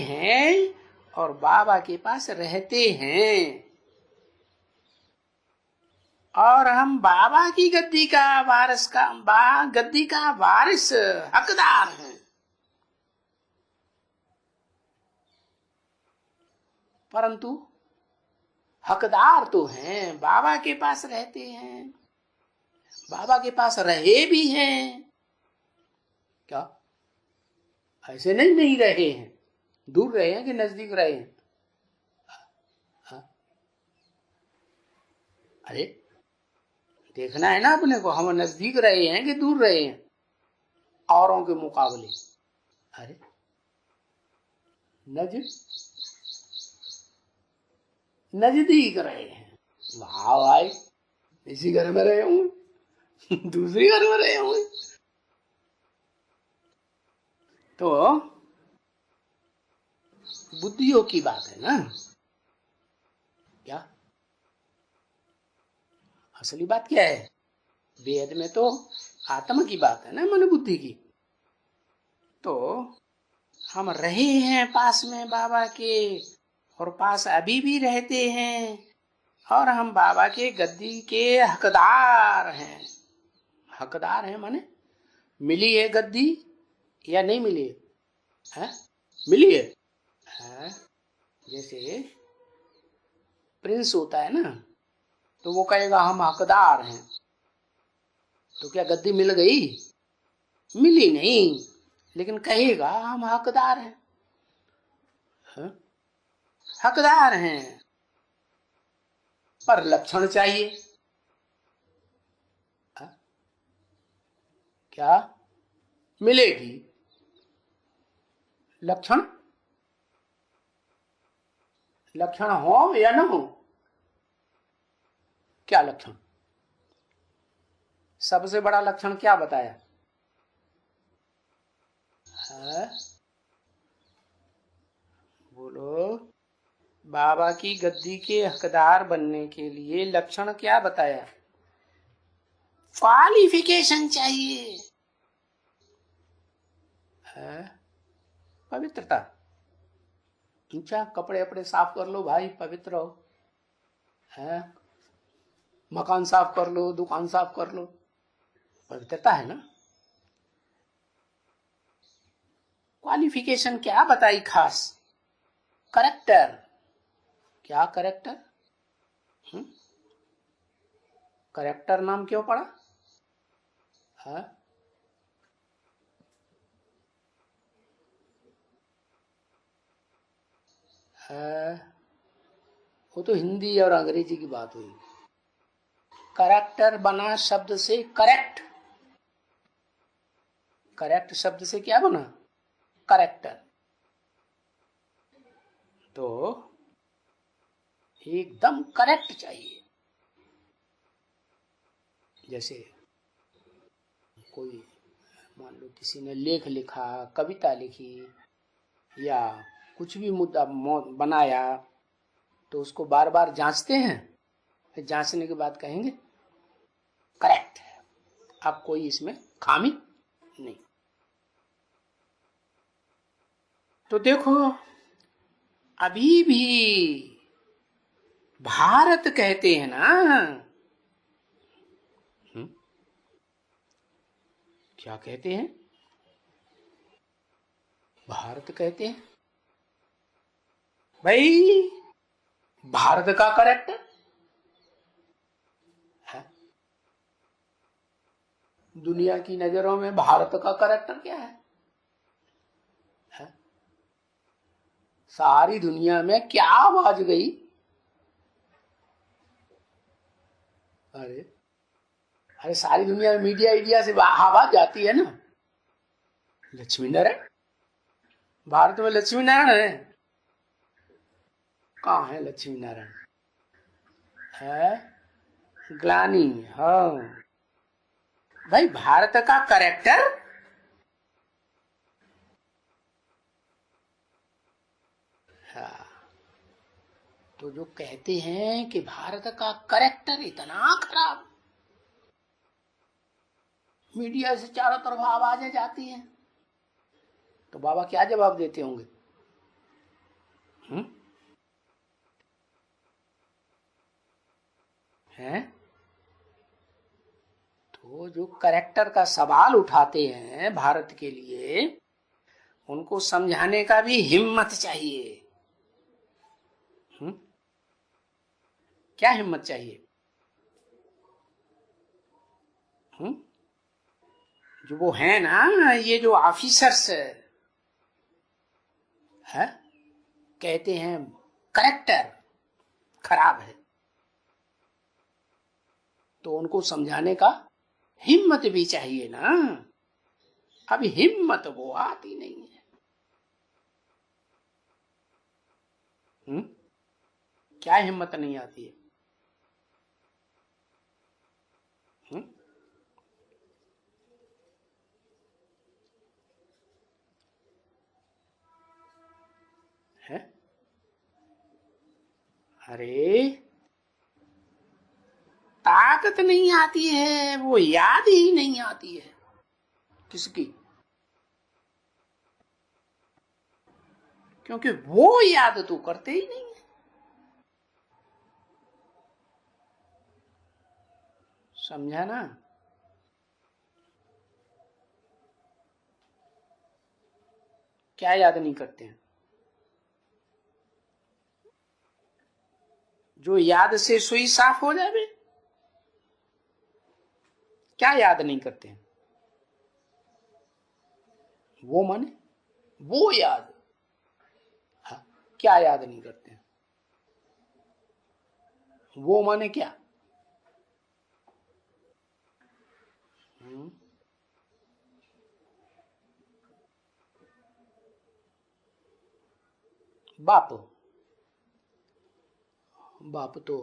हैं और बाबा के पास रहते हैं, और हम बाबा की गद्दी का वारिस हकदार हैं। परंतु हकदार तो हैं, बाबा के पास रहते हैं, बाबा के पास रहे भी हैं। क्या ऐसे नहीं रहे हैं? दूर रहे हैं कि नजदीक रहे हैं? अरे देखना है ना अपने को, हम नजदीक रहे हैं कि दूर रहे हैं औरों के मुकाबले? अरे नजदीक रहे हैं। वाह भाई, इसी घर में रहे होंगे दूसरी घर में रहे होंगे। तो बुद्धियों की बात है ना। क्या असली बात क्या है? वेद में तो आत्मा की बात है ना, मन बुद्धि की। तो हम रहे हैं पास में बाबा के, और पास अभी भी रहते हैं, और हम बाबा के गद्दी के हकदार हैं। हकदार हैं माने मिली है गद्दी या नहीं मिली है? मिली है। जैसे प्रिंस होता है ना, तो वो कहेगा हम हकदार हैं, तो क्या गद्दी मिल गई? मिली नहीं, लेकिन कहेगा हम हकदार हैं। हकदार हैं, पर लक्षण चाहिए। क्या मिलेगी? लक्षण हो या न हो? क्या लक्षण? सबसे बड़ा लक्षण क्या बताया है? बोलो। बाबा की गद्दी के हकदार बनने के लिए लक्षण क्या बताया? क्वालिफिकेशन चाहिए है। पवित्रता। अच्छा, कपड़े अपने साफ कर लो भाई, पवित्र हो है। मकान साफ कर लो, दुकान साफ कर लो, पवित्रता है ना। क्वालिफिकेशन क्या बताई खास? करेक्टर। क्या करेक्टर? करेक्टर नाम क्यों पड़ा है? वो तो हिंदी और अंग्रेजी की बात हुई। करेक्टर बना शब्द से करेक्ट। करेक्ट शब्द से क्या बना? करेक्टर। तो एकदम करेक्ट चाहिए। जैसे कोई मान लो किसी ने लेख लिखा, कविता लिखी, या कुछ भी मुद्दा बनाया, तो उसको बार बार जांचते हैं, फिर जांचने के बाद कहेंगे करेक्ट है, अब कोई इसमें खामी नहीं। तो देखो, अभी भी भारत कहते हैं ना। क्या कहते हैं? भारत कहते हैं भाई। भारत का करेक्टर है। दुनिया की नजरों में भारत का करेक्टर क्या है? सारी दुनिया में क्या आवाज गई? अरे अरे सारी दुनिया में मीडिया इंडिया से आवाज जाती है ना, लक्ष्मी नारायण। भारत में लक्ष्मी नारायण है? कहाँ है लक्ष्मी नारायण? है ग्लानी। हाँ भाई, भारत का करेक्टर हाँ। तो जो कहते हैं कि भारत का करेक्टर इतना खराब, मीडिया से चारों तरफ आवाजें जाती हैं, तो बाबा क्या जवाब देते होंगे? हैं? तो जो करेक्टर का सवाल उठाते हैं भारत के लिए, उनको समझाने का भी हिम्मत चाहिए। क्या हिम्मत चाहिए? जो वो है ना, ये जो ऑफिसर्स है, कहते हैं करेक्टर खराब है, तो उनको समझाने का हिम्मत भी चाहिए ना। अभी हिम्मत वो आती नहीं है। क्या हिम्मत नहीं आती है? है? अरे ताकत नहीं आती है, वो याद ही नहीं आती है। किसकी? क्योंकि वो याद तो करते ही नहीं है। समझा ना? क्या याद नहीं करते हैं? जो याद से सुई साफ हो जाए, क्या याद नहीं करते हैं? वो माने वो याद। हाँ, क्या याद नहीं करते हैं? वो माने क्या? बाप। बाप तो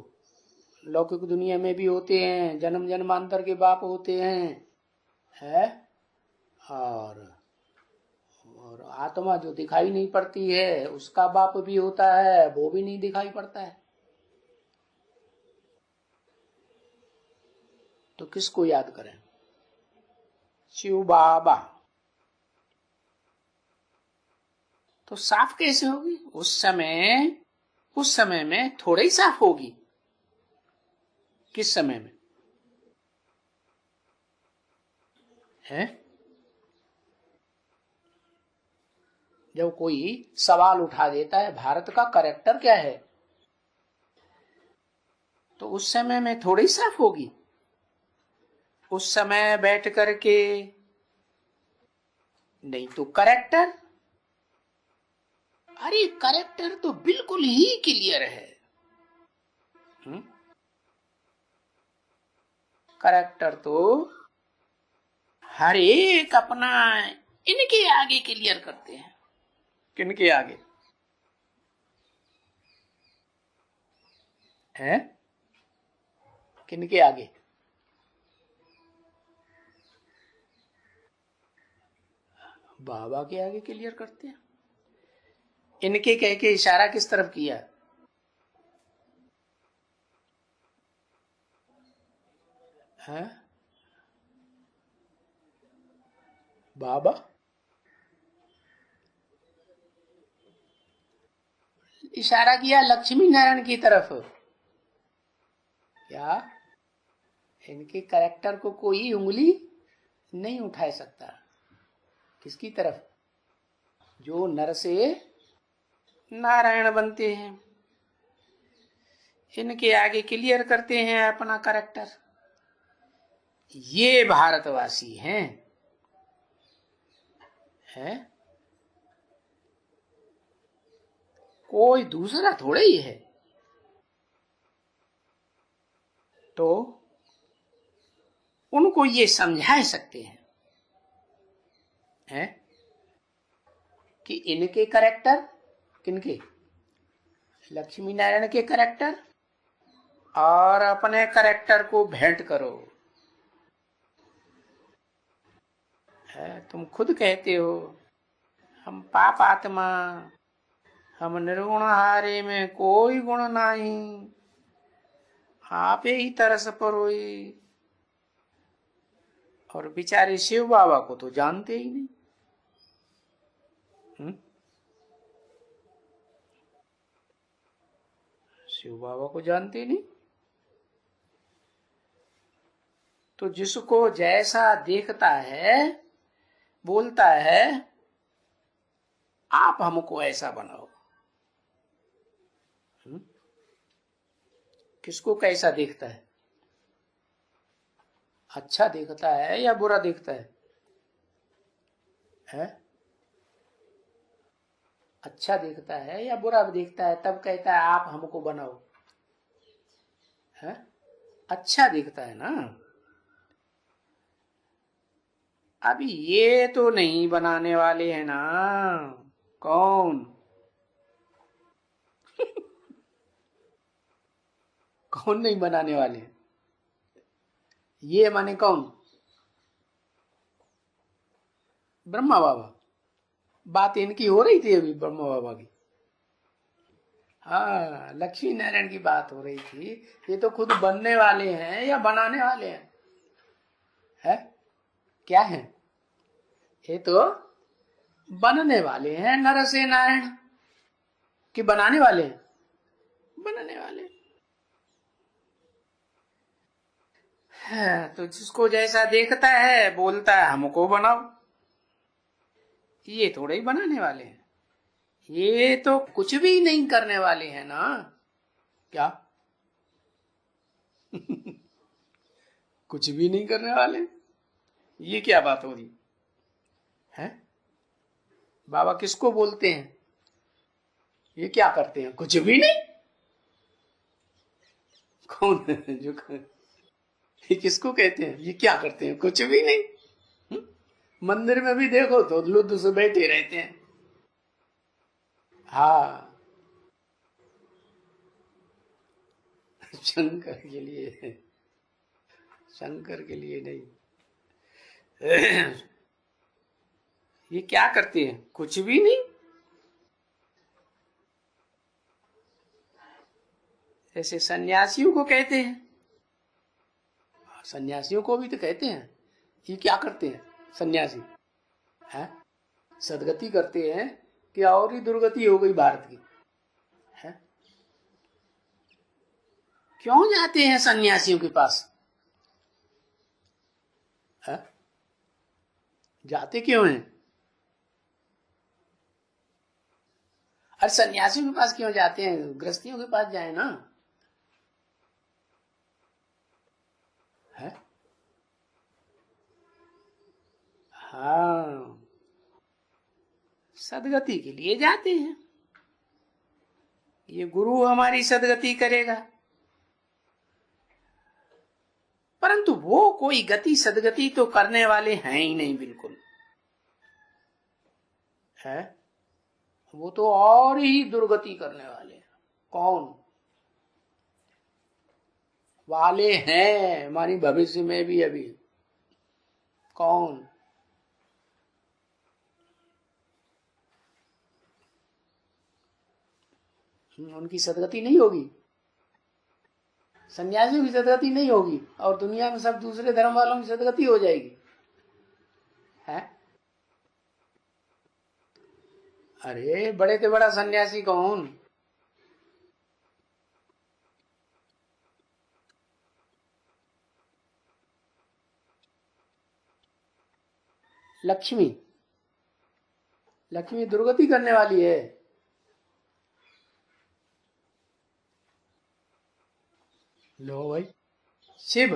लौकिक दुनिया में भी होते हैं, जन्म जन्मांतर के बाप होते हैं, है? और आत्मा जो दिखाई नहीं पड़ती है, उसका बाप भी होता है, वो भी नहीं दिखाई पड़ता है। तो किसको याद करें? शिव बाबा। तो साफ कैसे होगी? उस समय में थोड़ा ही साफ होगी। किस समय में? है? जब कोई सवाल उठा देता है भारत का करेक्टर क्या है, तो उस समय में थोड़ी साफ होगी। उस समय बैठ करके नहीं तो करेक्टर, अरे करेक्टर तो बिल्कुल ही क्लियर है। करेक्टर तो हर एक अपना इनके आगे क्लियर करते हैं। किनके आगे? है? किनके आगे? बाबा के आगे क्लियर करते हैं। इनके कह के इशारा किस तरफ किया? है? बाबा इशारा किया लक्ष्मी नारायण की तरफ। क्या? इनके कैरेक्टर को कोई उंगली नहीं उठा सकता। किसकी तरफ? जो नर से नारायण बनते हैं। इनके आगे क्लियर करते हैं अपना करेक्टर। ये भारतवासी हैं, है? कोई दूसरा थोड़ा ही है। तो उनको ये समझा सकते हैं कि इनके करेक्टर, किनके? लक्ष्मी नारायण के करेक्टर और अपने करेक्टर को भेंट करो। है, तुम खुद कहते हो हम पाप आत्मा, हम निर्गुण हारे में कोई गुण नहीं, आप ही तरस परोई। और बेचारे शिव बाबा को तो जानते ही नहीं। शिव बाबा को जानते नहीं। तो जिसको जैसा देखता है बोलता है आप हमको ऐसा बनाओ। किसको कैसा देखता है? अच्छा देखता है या बुरा देखता है? अच्छा देखता है या बुरा देखता है? तब कहता है आप हमको बनाओ। है? अच्छा देखता है ना। अभी ये तो नहीं बनाने वाले हैं ना। कौन? कौन नहीं बनाने वाले हैं? ये माने कौन? ब्रह्मा बाबा। बात इनकी हो रही थी अभी, ब्रह्मा बाबा की। हाँ, लक्ष्मी नारायण की बात हो रही थी। ये तो खुद बनने वाले हैं या बनाने वाले हैं? है? क्या है? ये तो बनने वाले हैं। नर से नारायण कि बनाने वाले हैं? बनने वाले है। तो जिसको जैसा देखता है बोलता है हमको बनाओ। ये थोड़े ही बनाने वाले हैं। ये तो कुछ भी नहीं करने वाले हैं ना। क्या? कुछ भी नहीं करने वाले। ये क्या बात हो रही है? बाबा किसको बोलते हैं? ये क्या करते हैं? कुछ भी नहीं। कौन है जो ये किसको कहते हैं? ये क्या करते हैं? कुछ भी नहीं। मंदिर में भी देखो तो लुद्ध से बैठे रहते हैं। हाँ, शंकर के लिए, शंकर के लिए नहीं। ये क्या करते हैं? कुछ भी नहीं। ऐसे सन्यासियों को कहते हैं। सन्यासियों को भी तो कहते हैं। ये क्या करते हैं सन्यासी? है? सदगति करते हैं कि और ही दुर्गति हो गई भारत की? है? क्यों जाते हैं सन्यासियों के पास? है? जाते क्यों हैं? अरे सन्यासियों के पास क्यों जाते हैं? गृहस्थियों के पास जाए ना। है? हाँ, सदगति के लिए जाते हैं। ये गुरु हमारी सदगति करेगा, परंतु वो कोई गति सदगति तो करने वाले हैं ही नहीं बिल्कुल। है? वो तो और ही दुर्गति करने वाले हैं। कौन वाले हैं? हमारी भविष्य में भी अभी कौन? उनकी सदगति नहीं होगी। सन्यासियों की सदगति नहीं होगी और दुनिया में सब दूसरे धर्म वालों की सदगति हो जाएगी। है? अरे बड़े से बड़ा सन्यासी कौन? लक्ष्मी। लक्ष्मी दुर्गति करने वाली है। लो भाई, शिव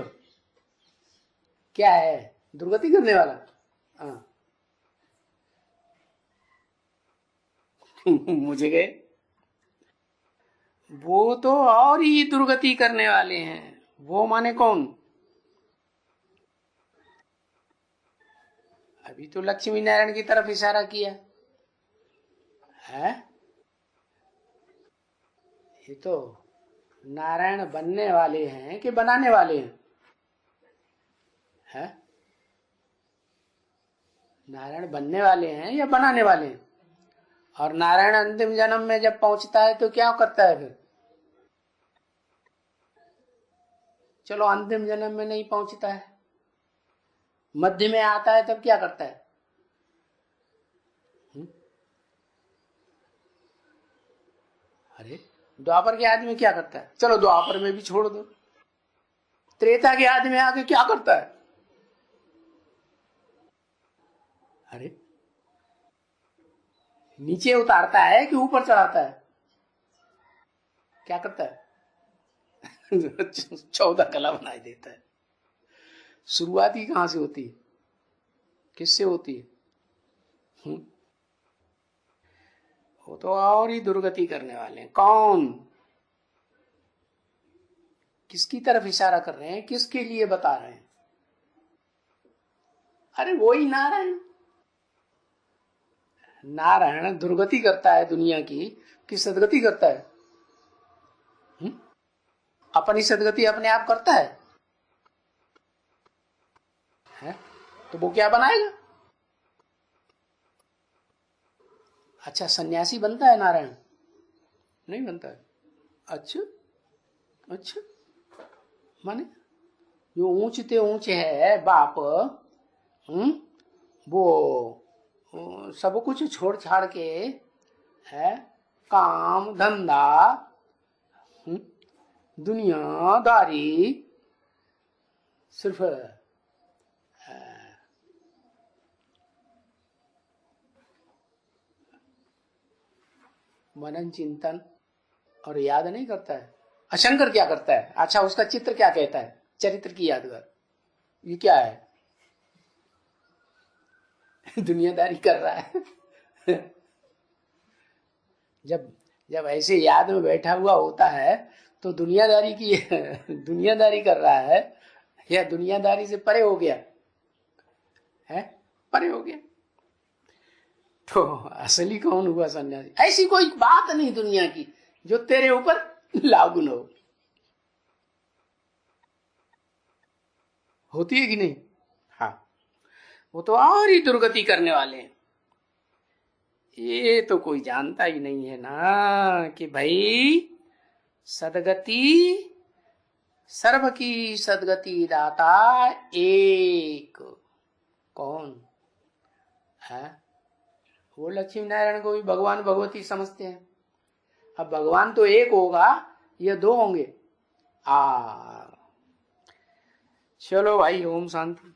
क्या है? दुर्गति करने वाला। हाँ मुझे गए, वो तो और ही दुर्गति करने वाले हैं। वो माने कौन? अभी तो लक्ष्मी नारायण की तरफ इशारा किया है। ये तो नारायण बनने वाले हैं कि बनाने वाले हैं? है? नारायण बनने वाले हैं या बनाने वाले हैं? और नारायण अंतिम जन्म में जब पहुंचता है तो क्या करता है फिर? चलो अंतिम जन्म में नहीं पहुंचता है, मध्य में आता है, तब क्या करता है? अरे द्वापर के आदमी क्या करता है? चलो द्वापर में भी छोड़ दो, त्रेता के आदमी आके क्या करता है? अरे नीचे उतारता है कि ऊपर चढ़ाता है? क्या करता है? 14 कला बनाई देता है। शुरुआत ही कहां से होती है? किससे होती है? वो तो और ही दुर्गति करने वाले हैं। कौन? किसकी तरफ इशारा कर रहे हैं? किसके लिए बता रहे हैं? अरे वो ही नारायण। नारायण दुर्गति करता है दुनिया की कि सदगति करता है? अपनी सदगति अपने आप करता है? तो वो क्या बनाएगा? अच्छा सन्यासी बनता है नारायण? नहीं बनता है। अच्छा अच्छा, माने जो ऊंचते ऊंचे है बाप, वो सब कुछ छोड़ छाड़ के है, काम धंधा दुनियादारी, सिर्फ मनन चिंतन और याद नहीं करता है। अशंकर क्या करता है? अच्छा उसका चित्र क्या कहता है? चरित्र की यादगार, ये क्या है? दुनियादारी कर रहा है। जब ऐसे याद में बैठा हुआ होता है तो दुनियादारी की दुनियादारी कर रहा है या दुनियादारी से परे हो गया है? परे हो गया। तो असली कौन हुआ सन्यासी? ऐसी कोई बात नहीं दुनिया की जो तेरे ऊपर लागू न हो। होती है कि नहीं? हाँ, वो तो और ही दुर्गति करने वाले हैं। ये तो कोई जानता ही नहीं है ना कि भाई सदगति, सर्व की सदगति दाता एक। कौन है? वो लक्ष्मी नारायण को भी भगवान भगवती समझते हैं। अब भगवान तो एक होगा या दो होंगे? चलो भाई, ओम शांति।